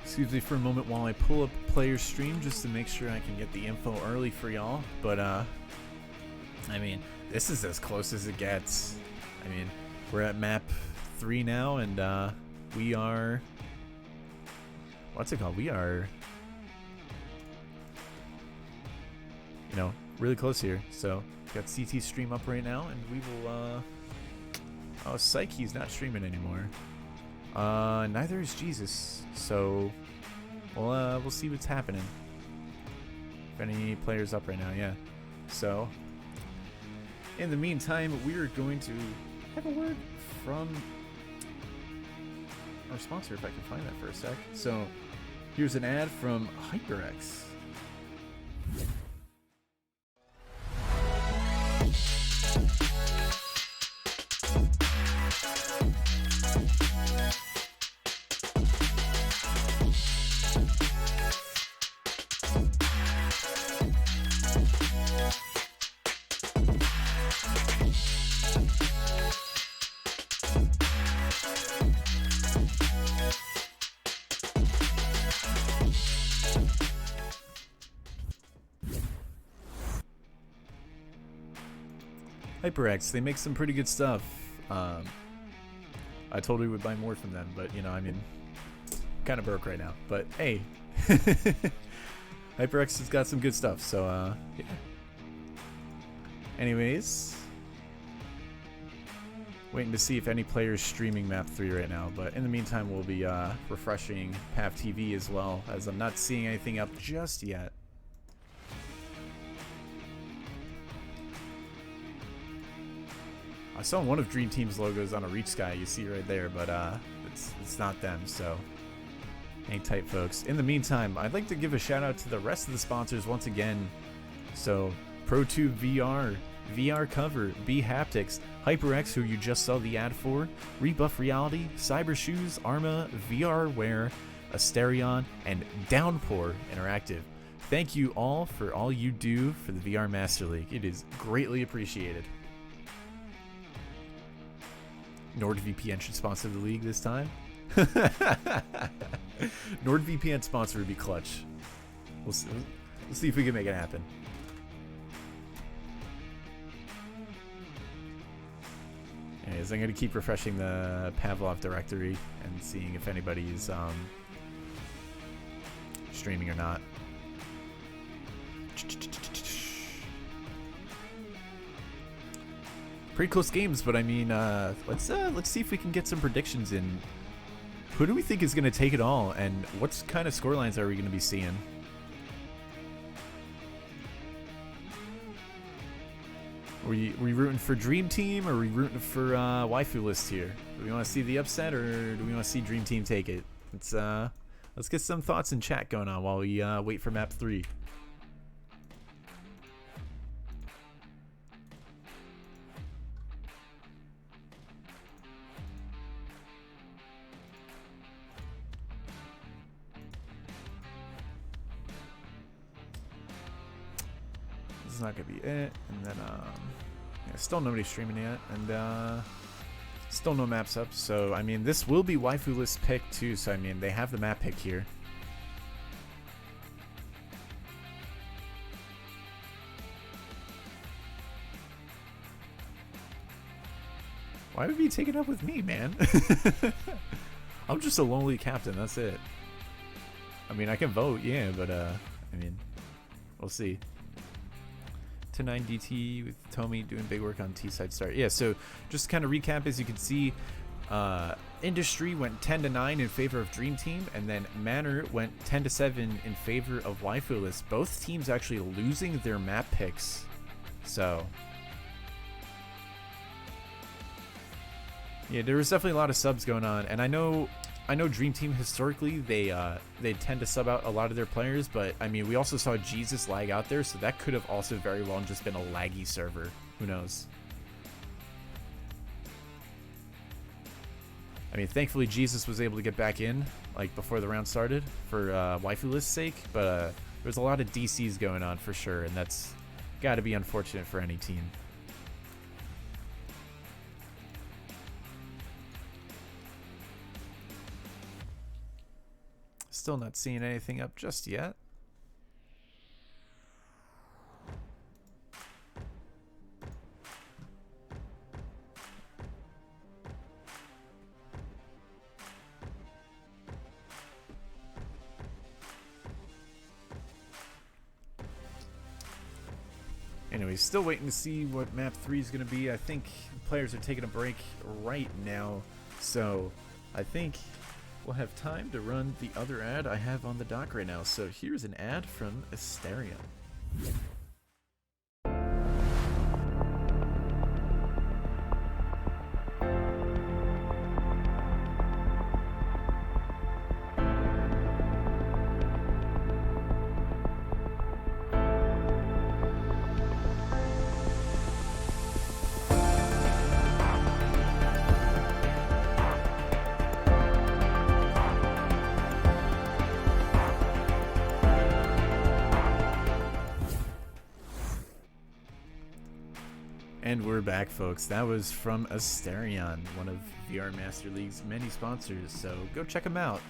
Excuse me for a moment while I pull up player stream just to make sure I can get the info early for y'all. But, I mean, this is as close as it gets. I mean, we're at map 3 now, and, we are... What's it called? We are you know, really close here. So got CT stream up right now, and we will. Oh, psych, he's not streaming anymore. Neither is Jesus. So we'll see what's happening. If any players up right now, yeah. So in the meantime, we're going to have a word from our sponsor, if I can find that for a sec. So here's an ad from HyperX. HyperX, they make some pretty good stuff. I totally would buy more from them, but you know, I mean, kind of broke right now. But hey, HyperX has got some good stuff, so yeah. Anyways, waiting to see if any players streaming map 3 right now. But in the meantime, we'll be refreshing Pav TV as well, as I'm not seeing anything up just yet. I saw one of Dream Team's logos on a Reach Sky, you see right there, but it's not them, so hang tight, folks. In the meantime, I'd like to give a shout out to the rest of the sponsors once again. So ProTube VR, VR Cover, B Haptics, HyperX, who you just saw the ad for, Rebuff Reality, Cyber Shoes, Arma, VR Wear, Asterion, and Downpour Interactive. Thank you all for all you do for the VR Master League. It is greatly appreciated. NordVPN should sponsor the league this time. NordVPN sponsor would be clutch. We'll see if we can make it happen. Anyways, I'm going to keep refreshing the Pavlov directory and seeing if anybody's streaming or not. Pretty close games, but I mean, let's see if we can get some predictions in. Who do we think is going to take it all, and what kind of scorelines are we going to be seeing? Are we rooting for Dream Team, or are we rooting for WaifuList here? Do we want to see the upset, or do we want to see Dream Team take it? Let's get some thoughts in chat going on while we wait for map 3. Not gonna be it, and then yeah, still nobody streaming yet, and still no maps up. So I mean, this will be WaifuList pick too, so I mean, they have the map pick here. Why would he take it up with me, man? I'm just a lonely captain, that's it. I mean, I can vote, yeah, but I mean, we'll see. 9 DT with Tomy doing big work on T-side start. Yeah, so just to kind of recap, as you can see, Industry went 10-9 in favor of Dream Team, and then Manor went 10-7 in favor of WaifuList. Both teams actually losing their map picks. So yeah, there was definitely a lot of subs going on, and I know Dream Team historically they tend to sub out a lot of their players, but I mean, we also saw Jesus lag out there, so that could have also very well just been a laggy server. Who knows? I mean, thankfully Jesus was able to get back in like before the round started for WaifuList's sake, but there's a lot of DCs going on for sure, and that's got to be unfortunate for any team. Still not seeing anything up just yet. Anyways, still waiting to see what map 3 is going to be. I think players are taking a break right now, so I think we'll have time to run the other ad I have on the dock right now. So here's an ad from Asterion. And we're back, folks. That was from Asterion, one of VR Master League's many sponsors, so go check them out.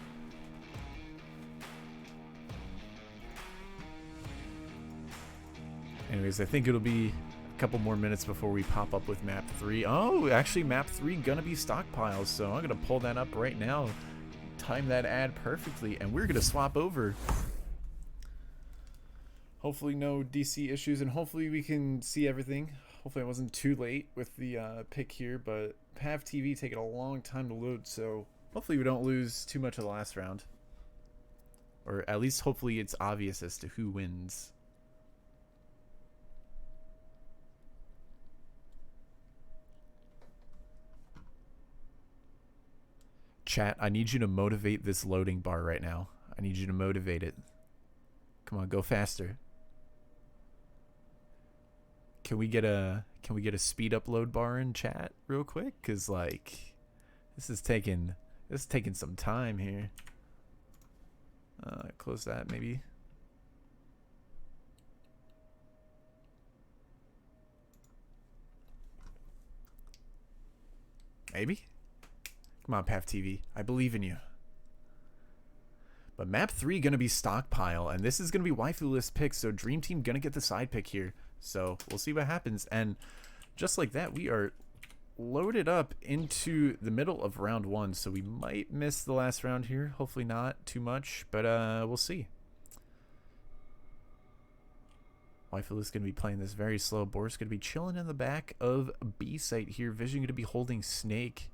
Anyways, I think it'll be a couple more minutes before we pop up with map 3. Oh, actually map 3 gonna be stockpiles, so I'm gonna pull that up right now. Time that ad perfectly, and we're gonna swap over. Hopefully no DC issues, and hopefully we can see everything. Hopefully I wasn't too late with the pick here, but Pav TV taking a long time to load, so hopefully we don't lose too much of the last round. Or at least hopefully it's obvious as to who wins. Chat, I need you to motivate this loading bar right now. I need you to motivate it. Come on, go faster. Can we get a speed up load bar in chat real quick? Cause like this is taking some time here. Close that maybe. Maybe? Come on, Pav TV. I believe in you. But map 3 gonna be stockpile, and this is gonna be WaifuList picks, so Dream Team gonna get the side pick here. So we'll see what happens. And just like that, we are loaded up into the middle of round 1, so we might miss the last round here. Hopefully not too much, but we'll see. WaifuList gonna be playing this very slow. Boris gonna be chilling in the back of B site here. Vision gonna be holding Snake.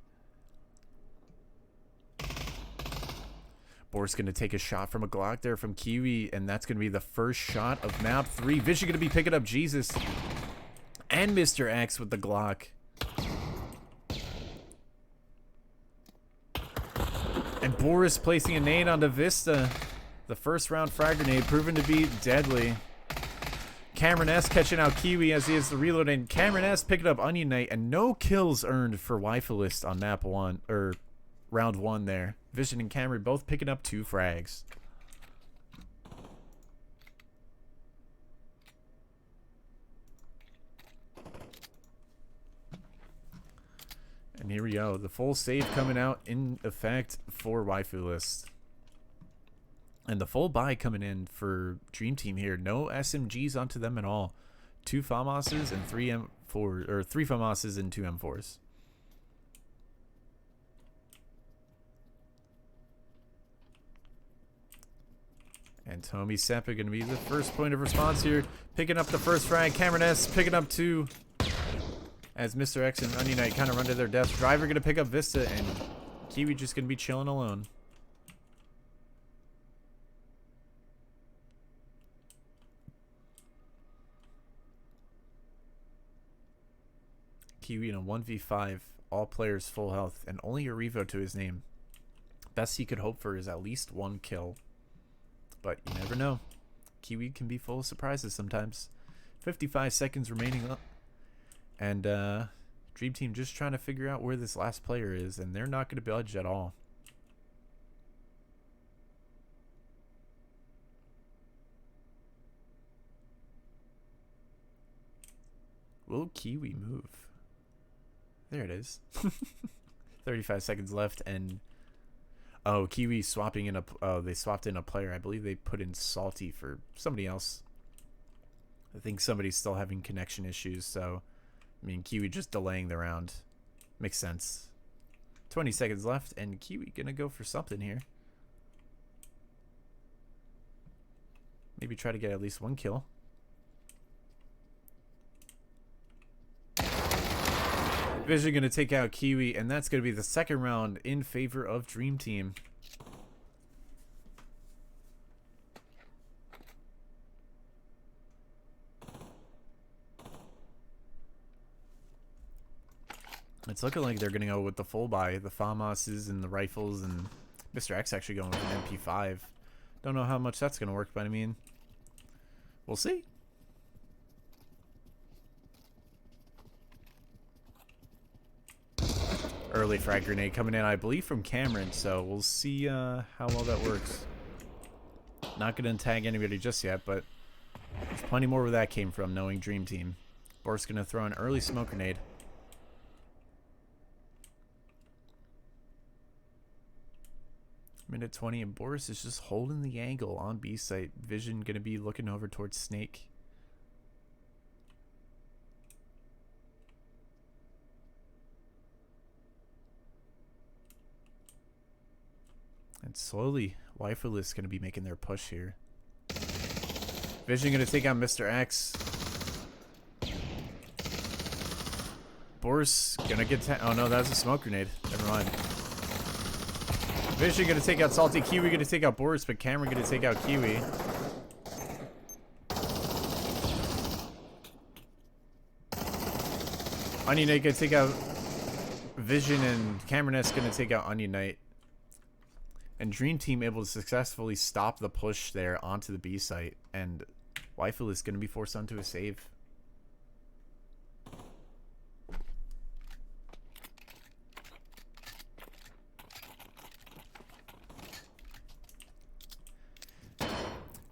Boris going to take a shot from a Glock there from Kiwi, and that's going to be the first shot of map 3. Vision going to be picking up Jesus and Mr. X with the Glock. And Boris placing a nade onto Vista. The first round frag grenade proven to be deadly. Cameron S catching out Kiwi as he has the reload, and Cameron S picking up Onion Knight, and no kills earned for WaifuList on map 1, or round 1 there. Vision and Cameron both picking up 2 frags. And here we go. The full save coming out in effect for WaifuList. And the full buy coming in for Dream Team here. No SMGs onto them at all. 2 FAMASs and 3 M4, or 3 FAMASs and 2 M4s. And Tommy Seppa going to be the first point of response here. Picking up the first frag. Cameron S picking up 2. As Mr. X and Onion Knight kind of run to their death. Driver going to pick up Vista. And Kiwi just going to be chilling alone. Kiwi in a 1v5. All players full health. And only a revo to his name. Best he could hope for is at least 1 kill. But you never know. Kiwi can be full of surprises sometimes. 55 seconds remaining up. And Dream Team just trying to figure out where this last player is. And they're not going to budge at all. Will Kiwi move? There it is. 35 seconds left, and oh, Kiwi swapping in a they swapped in a player. I believe they put in Salty for somebody else. I think somebody's still having connection issues, so I mean Kiwi just delaying the round. Makes sense. 20 seconds left, and Kiwi gonna go for something here. Maybe try to get at least 1 kill. Vision going to take out Kiwi, and that's going to be the second round in favor of Dream Team. It's looking like they're going to go with the full buy, the FAMASs and the rifles, and Mr. X actually going with an MP5. Don't know how much that's going to work, but I mean, we'll see. Early frag grenade coming in, I believe, from Cameron, so we'll see how well that works. Not going to tag anybody just yet, but there's plenty more where that came from, knowing Dream Team. Boris going to throw an early smoke grenade. Minute 20, and Boris is just holding the angle on B site. Vision going to be looking over towards Snake. And slowly, YellowHat going to be making their push here. Vision going to take out Mr. X. Boris going to get... Oh no, that was a smoke grenade. Never mind. Vision going to take out Salty. Kiwi going to take out Boris, but Cameron going to take out Kiwi. Onion Knight going to take out Vision, and Cameron S going to take out Onion Knight. And Dream Team able to successfully stop the push there onto the B site, and YellowHat is going to be forced onto a save.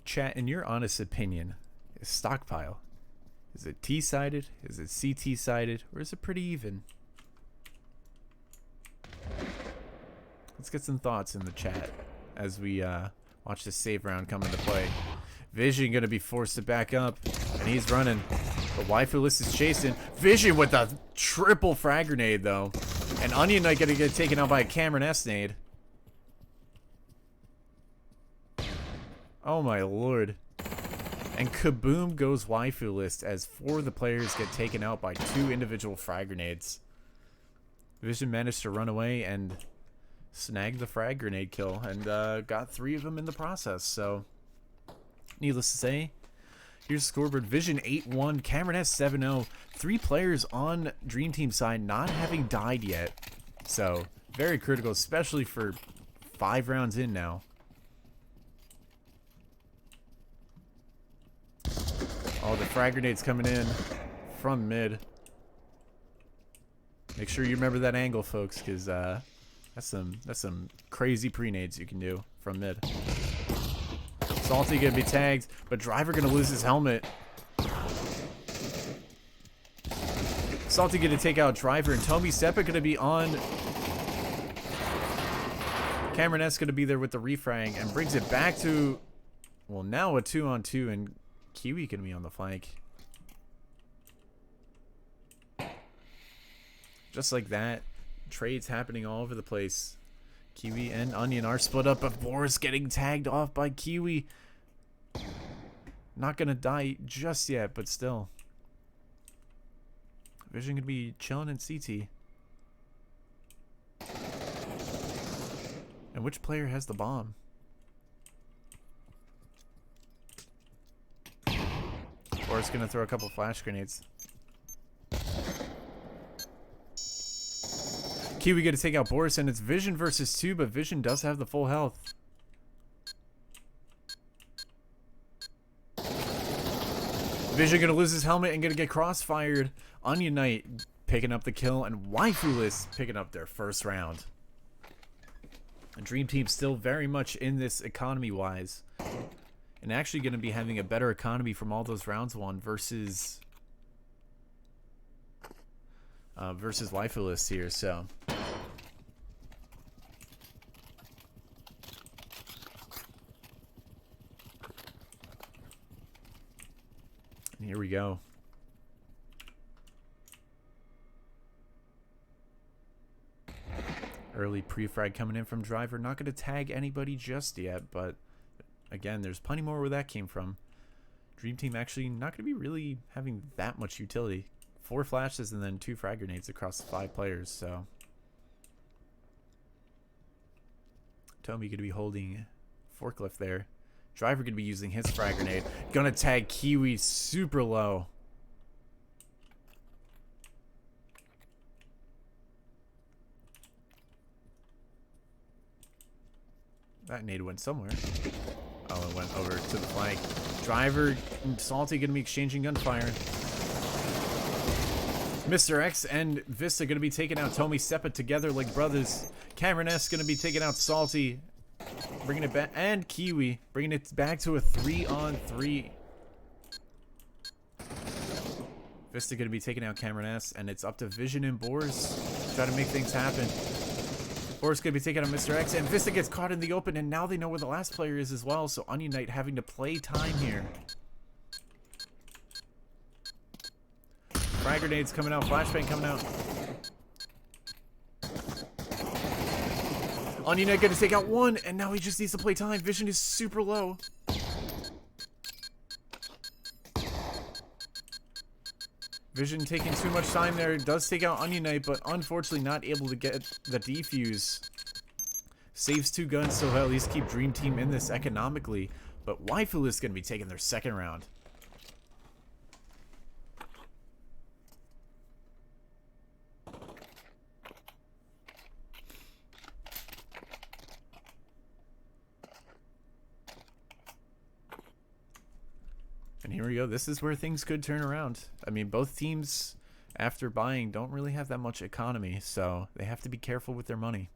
Chat, in your honest opinion, is Stockpile, is it T-sided, is it CT-sided, or is it pretty even? Let's get some thoughts in the chat as we watch this save round come into play. Vision going to be forced to back up, and he's running. But YellowHat is chasing. Vision with a triple frag grenade, though. And Onion Knight going to get taken out by a Cameron S nade. Oh my lord. And kaboom goes YellowHat as 4 of the players get taken out by 2 individual frag grenades. Vision managed to run away and snag the frag grenade kill, and got 3 of them in the process. So, needless to say, here's the scoreboard. Vision 8-1, Cameron S 7-0. 3 players on Dream Team side not having died yet. So, very critical, especially for 5 rounds in now. Oh, the frag grenade's coming in from mid. Make sure you remember that angle, folks, because that's some crazy pre-nades you can do from mid. Salty gonna be tagged, but Driver gonna lose his helmet. Salty gonna take out Driver, and Tomy Seppa gonna be on. Cameron S gonna be there with the refrag and brings it back to, well, now a 2-on-2, and Kiwi gonna be on the flank. Just like that. Trades happening all over the place. Kiwi and Onion are split up, but Boris getting tagged off by Kiwi. Not gonna die just yet, but still. Vision gonna be chilling in CT. And which player has the bomb? Boris gonna throw a couple flash grenades. Kiwi gonna take out Boris, and it's Vision versus 2, but Vision does have the full health. Vision gonna lose his helmet and gonna get crossfired. Onion Knight picking up the kill, and YellowHat picking up their first round. And Dream Team still very much in this economy-wise, and actually gonna be having a better economy from all those rounds won versus YellowHat here. So. Here we go. Early pre-frag coming in from Driver. Not going to tag anybody just yet, but again, there's plenty more where that came from. Dream Team actually not going to be really having that much utility. 4 flashes and then 2 frag grenades across 5 players. So Tommy gonna be holding forklift there. Driver gonna be using his frag grenade. Gonna tag Kiwi super low. That nade went somewhere. Oh, it went over to the flank. Driver and Salty gonna be exchanging gunfire. Mr. X and Vista gonna be taking out Tommy Seppa together like brothers. Cameron S gonna be taking out Salty, bringing it back, and Kiwi bringing it back to a 3-on-3. Vista gonna be taking out Cameron S, and it's up to Vision and Boris to try to make things happen. Boris gonna be taking out Mr. X, and Vista gets caught in the open, and now they know where the last player is as well. So Onion Knight having to play time here. Frag grenades coming out, flashbang coming out. Onion Knight gonna take out 1, and now he just needs to play time. Vision is super low. Vision taking too much time there. Does take out Onion Knight, but unfortunately not able to get the defuse. Saves 2 guns, so he'll at least keep Dream Team in this economically. But YellowHat is gonna be taking their 2nd round. And here we go. This is where things could turn around. I mean, both teams, after buying, don't really have that much economy, so they have to be careful with their money.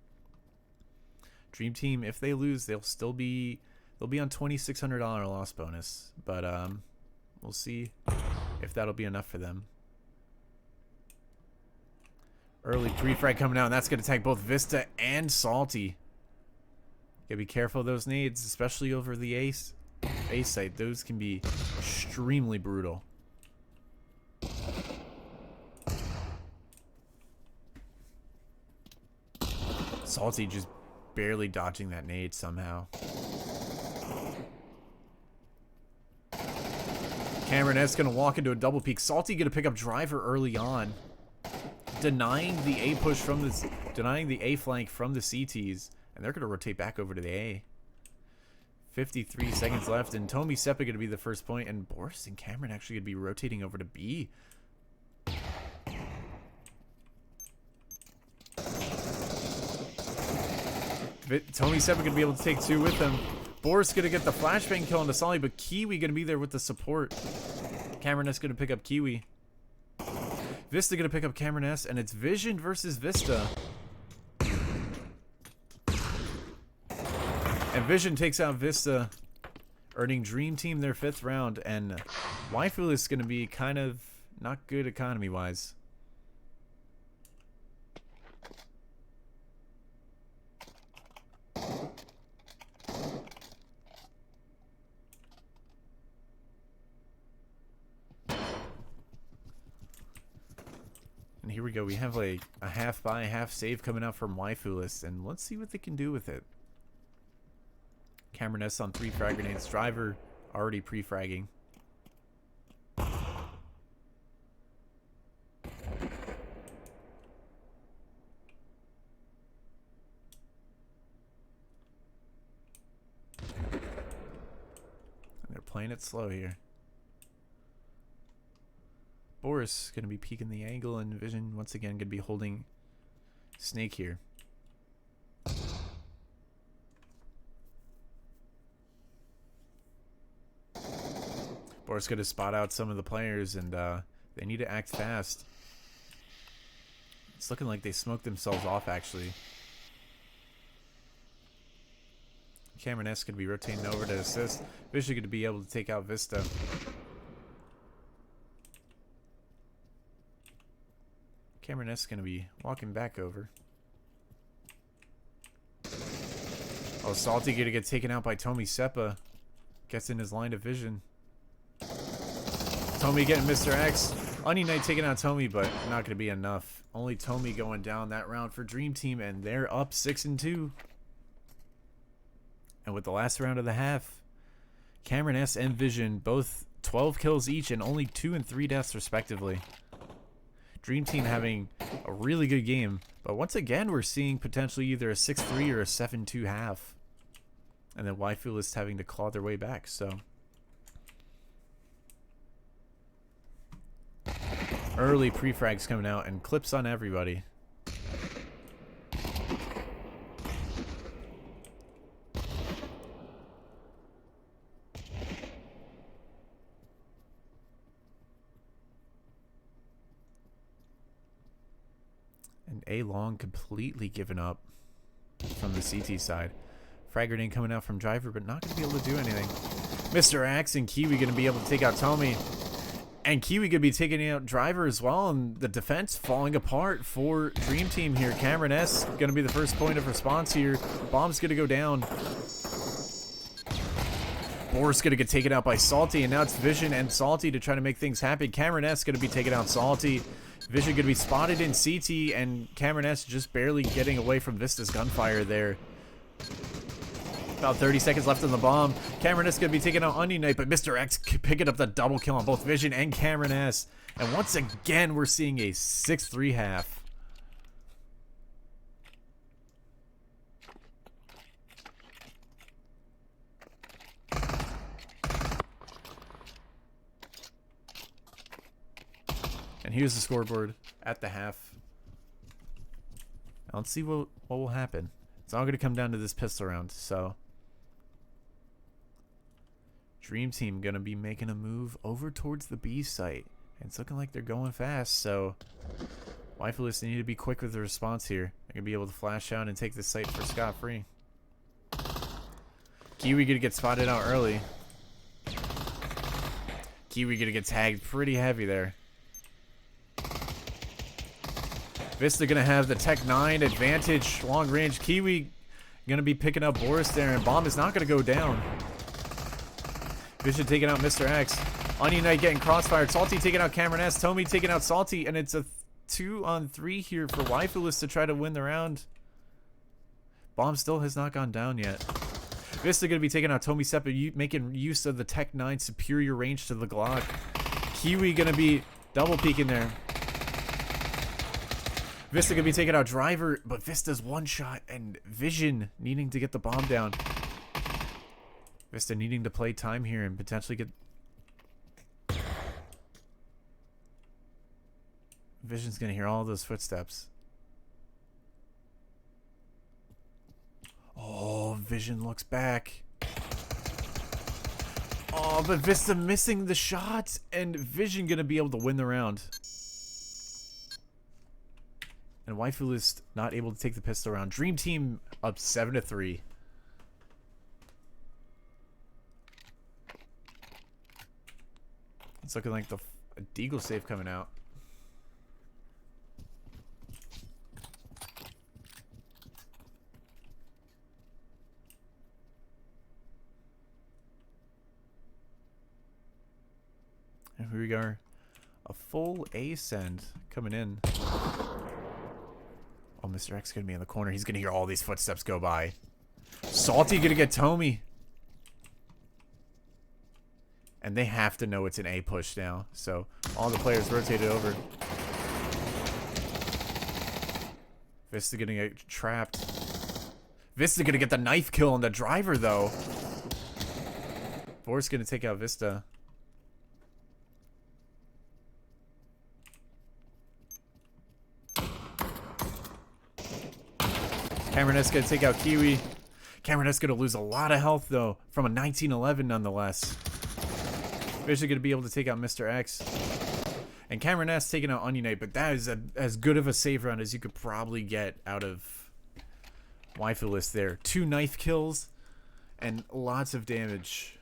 Dream Team, if they lose, they'll be on $2,600 loss bonus, but we'll see if that'll be enough for them. Early pre-frag coming out, and that's going to tag both Vista and Salty. Gotta be careful of those nades, especially over the A site. Those can be extremely brutal. Salty just barely dodging that nade somehow. Cameron S gonna walk into a double peek. Salty gonna pick up Driver early on, denying the A push from this, denying the A flank from the CTs, and they're gonna rotate back over to the A. 53 seconds left, and Tommy Seppa gonna be the first point, and Boris and Cameron actually gonna be rotating over to B. Tommy Seppa gonna be able to take 2 with them. Boris gonna get the flashbang kill on the Solly, but Kiwi gonna be there with the support. Cameron S gonna pick up Kiwi. Vista gonna pick up Cameron S, and it's Vision versus Vista. And Vision takes out Vista, earning Dream Team their 5th round, and YellowHat is gonna be kind of not good economy-wise. And here we go. We have like a half buy, half save coming out from YellowHat, and let's see what they can do with it. Cameron S on 3 frag grenades. Driver already pre-fragging. And they're playing it slow here. Boris going to be peeking the angle, and Vision once again going to be holding Snake here. Boris going to spot out some of the players, and they need to act fast. It's looking like they smoked themselves off, actually. Cameron S going to be rotating over to assist. Vision going to be able to take out Vista. Cameron S is going to be walking back over. Oh, Salty going to get taken out by Tommy Seppa. Gets in his line of vision. Tommy getting Mr. X. Onion Knight taking out Tommy, but not going to be enough. Only Tommy going down that round for Dream Team, and they're up 6-2. And with the last round of the half, Cameron S and Vision both 12 kills each and only 2 and 3 deaths respectively. Dream Team having a really good game. But once again, we're seeing potentially either a 6-3 or a 7-2 half. And then YellowHat having to claw their way back, so. Early pre-frags coming out and clips on everybody. And A-Long completely given up from the CT side. Frag grenade coming out from Driver, but not going to be able to do anything. Mr. Axe and Kiwi going to be able to take out Tommy. And Kiwi going to be taking out Driver as well. And the defense falling apart for Dream Team here. Cameron S going to be the first point of response here. Bomb's going to go down. Boris going to get taken out by Salty. And now it's Vision and Salty to try to make things happen. Cameron S going to be taking out Salty. Vision going to be spotted in CT. And Cameron S just barely getting away from Vista's gunfire there. About 30 seconds left on the bomb. Cameron S going to be taking out Onion Knight, but Mr. X picking up the double kill on both Vision and Cameron S. And once again, we're seeing a 6-3 half. And here's the scoreboard at the half. Now let's see what will happen. It's all going to come down to this pistol round, so. Dream Team going to be making a move over towards the B site. And it's looking like they're going fast, so YellowHat need to be quick with the response here. They're going to be able to flash out and take this site for scot-free. Kiwi going to get spotted out early. Kiwi going to get tagged pretty heavy there. Vista going to have the Tech 9 advantage, long range. Kiwi going to be picking up Boris there, and Bomb is not going to go down. Vision taking out Mr. X. Onion Knight getting crossfired. Salty taking out Cameron S. Tommy taking out Salty, and it's a 2-on-3 here for YellowHat to try to win the round. Bomb still has not gone down yet. Vista going to be taking out Tommy Seppa, making use of the Tech 9 superior range to the Glock. Kiwi going to be double peeking there. Vista going to be taking out Driver, but Vista's one shot, and Vision needing to get the bomb down. Vista needing to play time here and potentially get... Vision's going to hear all those footsteps. Oh, Vision looks back. Oh, but Vista missing the shot, and Vision going to be able to win the round. And YellowHat not able to take the pistol round. Dream Team up 7-3. It's looking like a Deagle save coming out. And here we go. A full A send coming in. Oh, Mr. X is going to be in the corner. He's going to hear all these footsteps go by. Salty going to get Tommy. And they have to know it's an A push now. So all the players rotated over. Vista going to get trapped. Vista going to get the knife kill on the Driver, though. Boris going to take out Vista. Cameron S going to take out Kiwi. Cameron S going to lose a lot of health, though, from a 1911 nonetheless. Vision going to be able to take out Mr. X. And Cameron S taking out Onion Knight, but that is as good of a save round as you could probably get out of YellowHat there. 2 knife kills and lots of damage.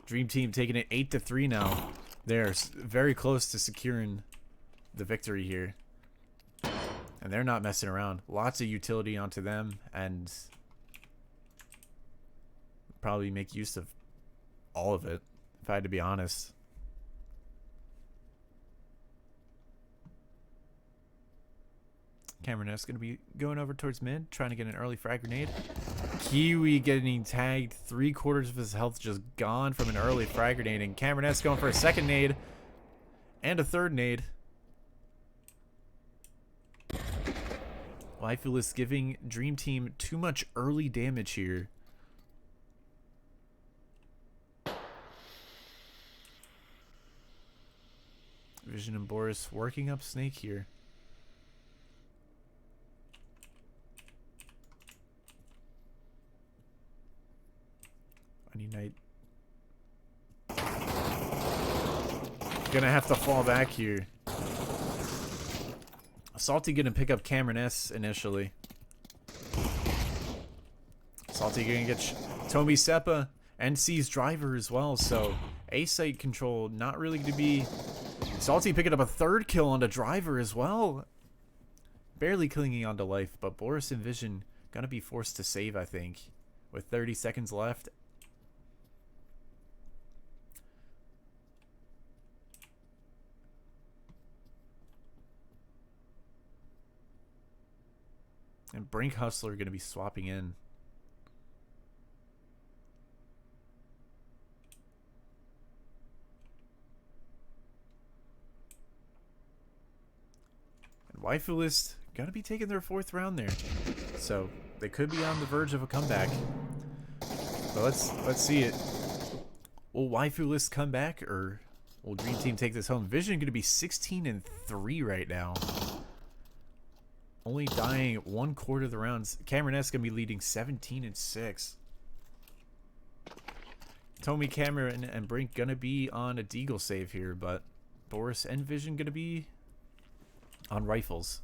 Dream Team taking it 8-3 now. They're very close to securing the victory here. And they're not messing around. Lots of utility onto them, and probably make use of all of it, if I had to be honest. Cameron S going to be going over towards mid, trying to get an early frag grenade. Kiwi getting tagged, 3/4 of his health just gone from an early frag grenade, and Cameron S going for a second nade. And a third nade. YellowHat giving Dream Team too much early damage here. Vision and Boris working up Snake here. Onion Knight gonna have to fall back here. Salty gonna pick up Cameron S initially. Salty gonna get Tomi Seppa and C's driver as well, so A site control not really gonna be. Salty picking up a third kill on the driver as well. Barely clinging onto life, but Boris and Vision gonna be forced to save, I think, with 30 seconds left. And Brink Hustler going to be swapping in. And YellowHat going to be taking their 4th round there. So they could be on the verge of a comeback. But let's see it. Will YellowHat come back, or will Dream Team take this home? Vision going to be 16-3 right now. Only dying 1/4 of the rounds. Cameron S gonna be leading 17-6. Tomi, Cameron, and Brink gonna be on a Deagle save here, but Boris and Vision gonna be on rifles.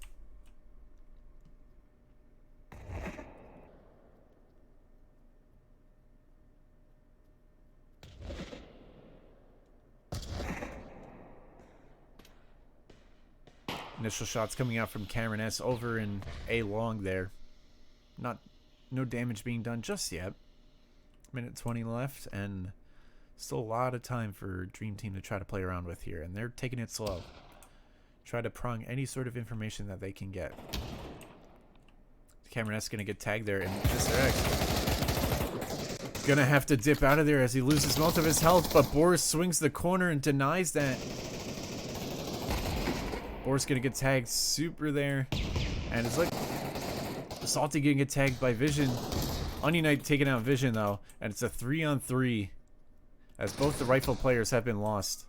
Initial shots coming out from Cameron S over in A long there. No damage being done just yet. Minute 20 left, and still a lot of time for Dream Team to try to play around with here, and they're taking it slow. Try to prong any sort of information that they can get. Cameron S gonna get tagged there, and Mr. X gonna have to dip out of there as he loses most of his health, but Boris swings the corner and denies that. Boris gonna get tagged super there, and it's like Salty gonna get tagged by Vision. Onion Knight taking out Vision though, and it's a 3-on-3 as both the rifle players have been lost.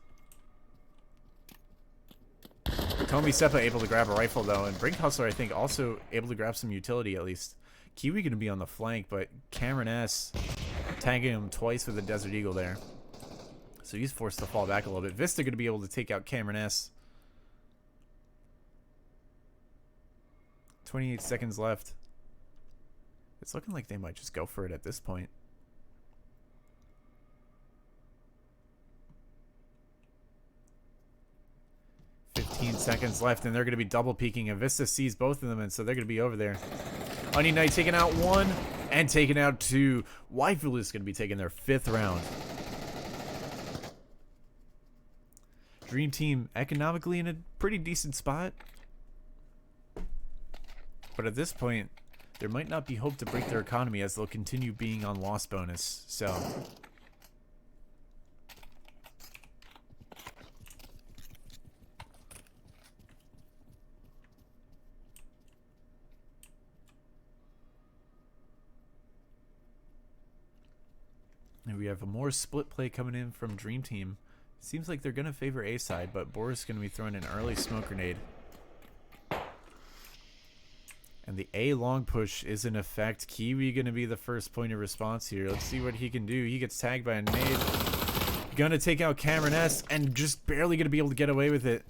Tomi Seppa able to grab a rifle though, and Brink Hustler I think also able to grab some utility at least. Kiwi gonna be on the flank, but Cameron S tagging him twice with a Desert Eagle there, so he's forced to fall back a little bit. Vista gonna be able to take out Cameron S. 28 seconds left. It's looking like they might just go for it at this point. Seconds left, and they're going to be double peeking, and Vista sees both of them, and so they're going to be over there. Onion Knight taking out 1 and taking out 2. YellowHat is going to be taking their 5th round. Dream Team economically in a pretty decent spot, but at this point there might not be hope to break their economy as they'll continue being on loss bonus. So and we have a more split play coming in from Dream Team. Seems like they're going to favor A side, but Boris is going to be throwing an early smoke grenade. And the A long push is in effect. Kiwi going to be the first point of response here. Let's see what he can do. He gets tagged by a nade. Going to take out Cameron S and just barely going to be able to get away with it.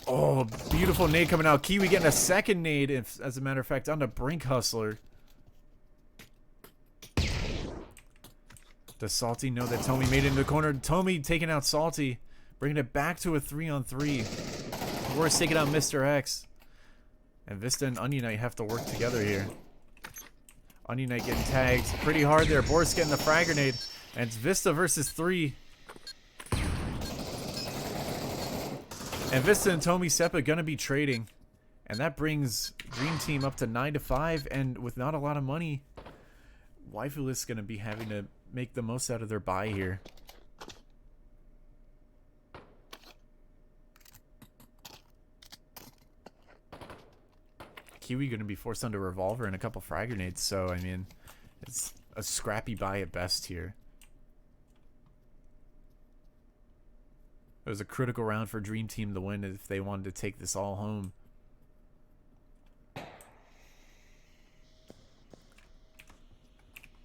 Oh, beautiful nade coming out. Kiwi getting a second nade, as a matter of fact, onto Brink Hustler. Does Salty know that Tomi made it into the corner? Tomi taking out Salty, bringing it back to a 3-on-3. Boris taking out Mr. X. And Vista and Onion Knight have to work together here. Onion Knight getting tagged pretty hard there. Boris getting the frag grenade. And it's Vista versus 3. And Vista and Tomi Seppa gonna be trading. And that brings Dream Team up to 9-5. And with not a lot of money, YellowHat is gonna be having to make the most out of their buy here. Kiwi going to be forced onto Revolver and a couple frag grenades, so I mean, it's a scrappy buy at best here. It was a critical round for Dream Team to win if they wanted to take this all home.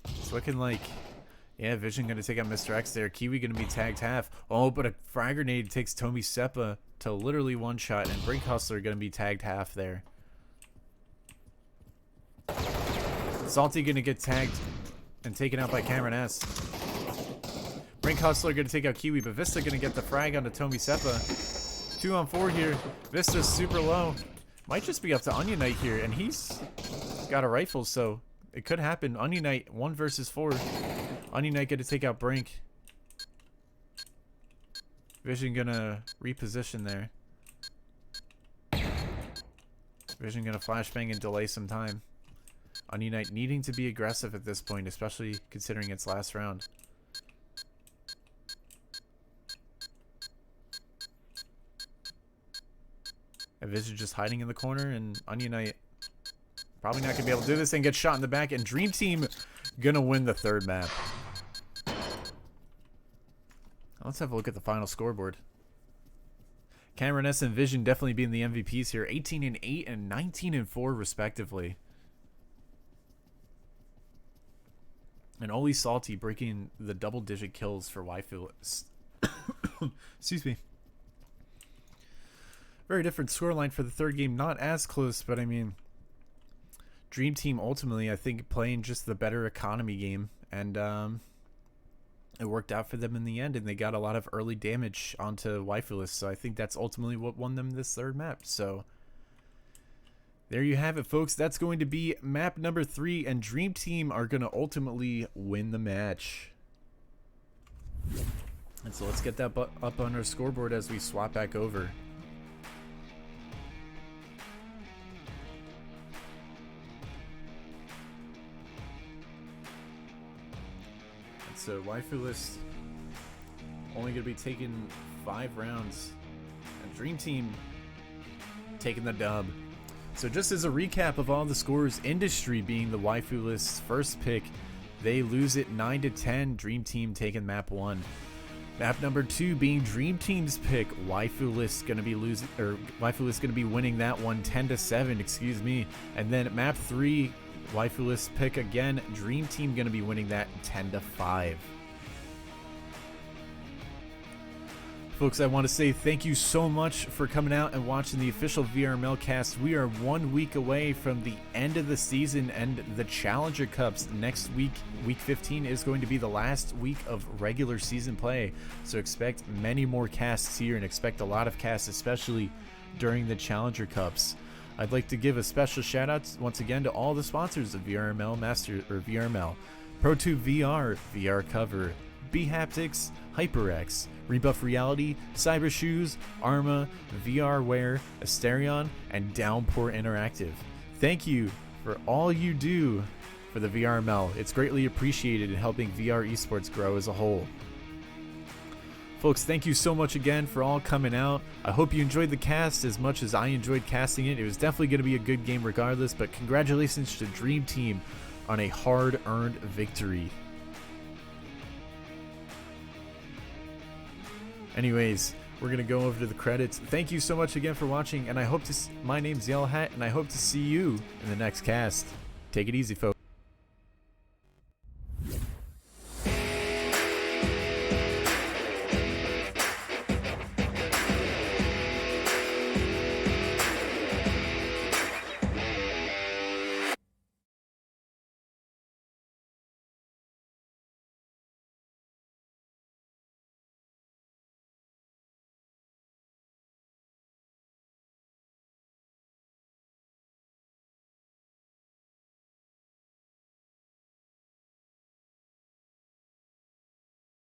It's looking like, yeah, Vision going to take out Mr. X there. Kiwi going to be tagged half. Oh, but a frag grenade takes Tomi Seppa to literally one shot, and Brink Hustler going to be tagged half there. Salty going to get tagged and taken out by Cameron S. Brink Hustler going to take out Kiwi, but Vista going to get the frag onto Tomi Seppa. 2 on 4 here. Vista's super low. Might just be up to Onion Knight here, and he's got a rifle, so it could happen. Onion Knight 1 versus 4. Onion Knight going to take out Brink. Vision going to reposition there. Vision going to flashbang and delay some time. Onion Knight needing to be aggressive at this point, especially considering its last round. And Vision just hiding in the corner, and Onion Knight probably not going to be able to do this and get shot in the back, and Dream Team going to win the 3rd map. Let's have a look at the final scoreboard. Cameron S and Vision definitely being the MVPs here. 18-8 and 19-4 respectively. And Oli Salty breaking the double-digit kills for YellowHat. Excuse me. Very different scoreline for the 3rd game. Not as close, but I mean, Dream Team ultimately, I think, playing just the better economy game. And it worked out for them in the end, and they got a lot of early damage onto YellowHat. So I think that's ultimately what won them this 3rd map. So there you have it, folks. That's going to be map number 3, and Dream Team are going to ultimately win the match. And so let's get that up on our scoreboard as we swap back over. So YellowHat only going to be taking 5 rounds, and Dream Team taking the dub. So just as a recap of all the scores, Industry being the YellowHat's first pick, they lose it 9-10. Dream Team taking map 1. Map number 2 being Dream Team's pick. YellowHat going to be losing, or YellowHat's going to be winning that one 10-7. Excuse me. And then map 3. YellowHat's pick again. Dream Team going to be winning that 10-5. Folks, I want to say thank you so much for coming out and watching the official VRML cast. We are 1 week away from the end of the season and the Challenger Cups. Next week, week 15, is going to be the last week of regular season play. So expect many more casts here, and expect a lot of casts, especially during the Challenger Cups. I'd like to give a special shout out once again to all the sponsors of VRML VRML, ProTube VR, VR Cover, B-Haptics, HyperX, Rebuff Reality, Cyber Shoes, Arma, VR Wear, Asterion, and Downpour Interactive. Thank you for all you do for the VRML. It's greatly appreciated in helping VR esports grow as a whole. Folks, thank you so much again for all coming out. I hope you enjoyed the cast as much as I enjoyed casting it. It was definitely going to be a good game regardless, but congratulations to Dream Team on a hard-earned victory. Anyways, we're going to go over to the credits. Thank you so much again for watching, and I hope to my name's YellowHat, and I hope to see you in the next cast. Take it easy, folks.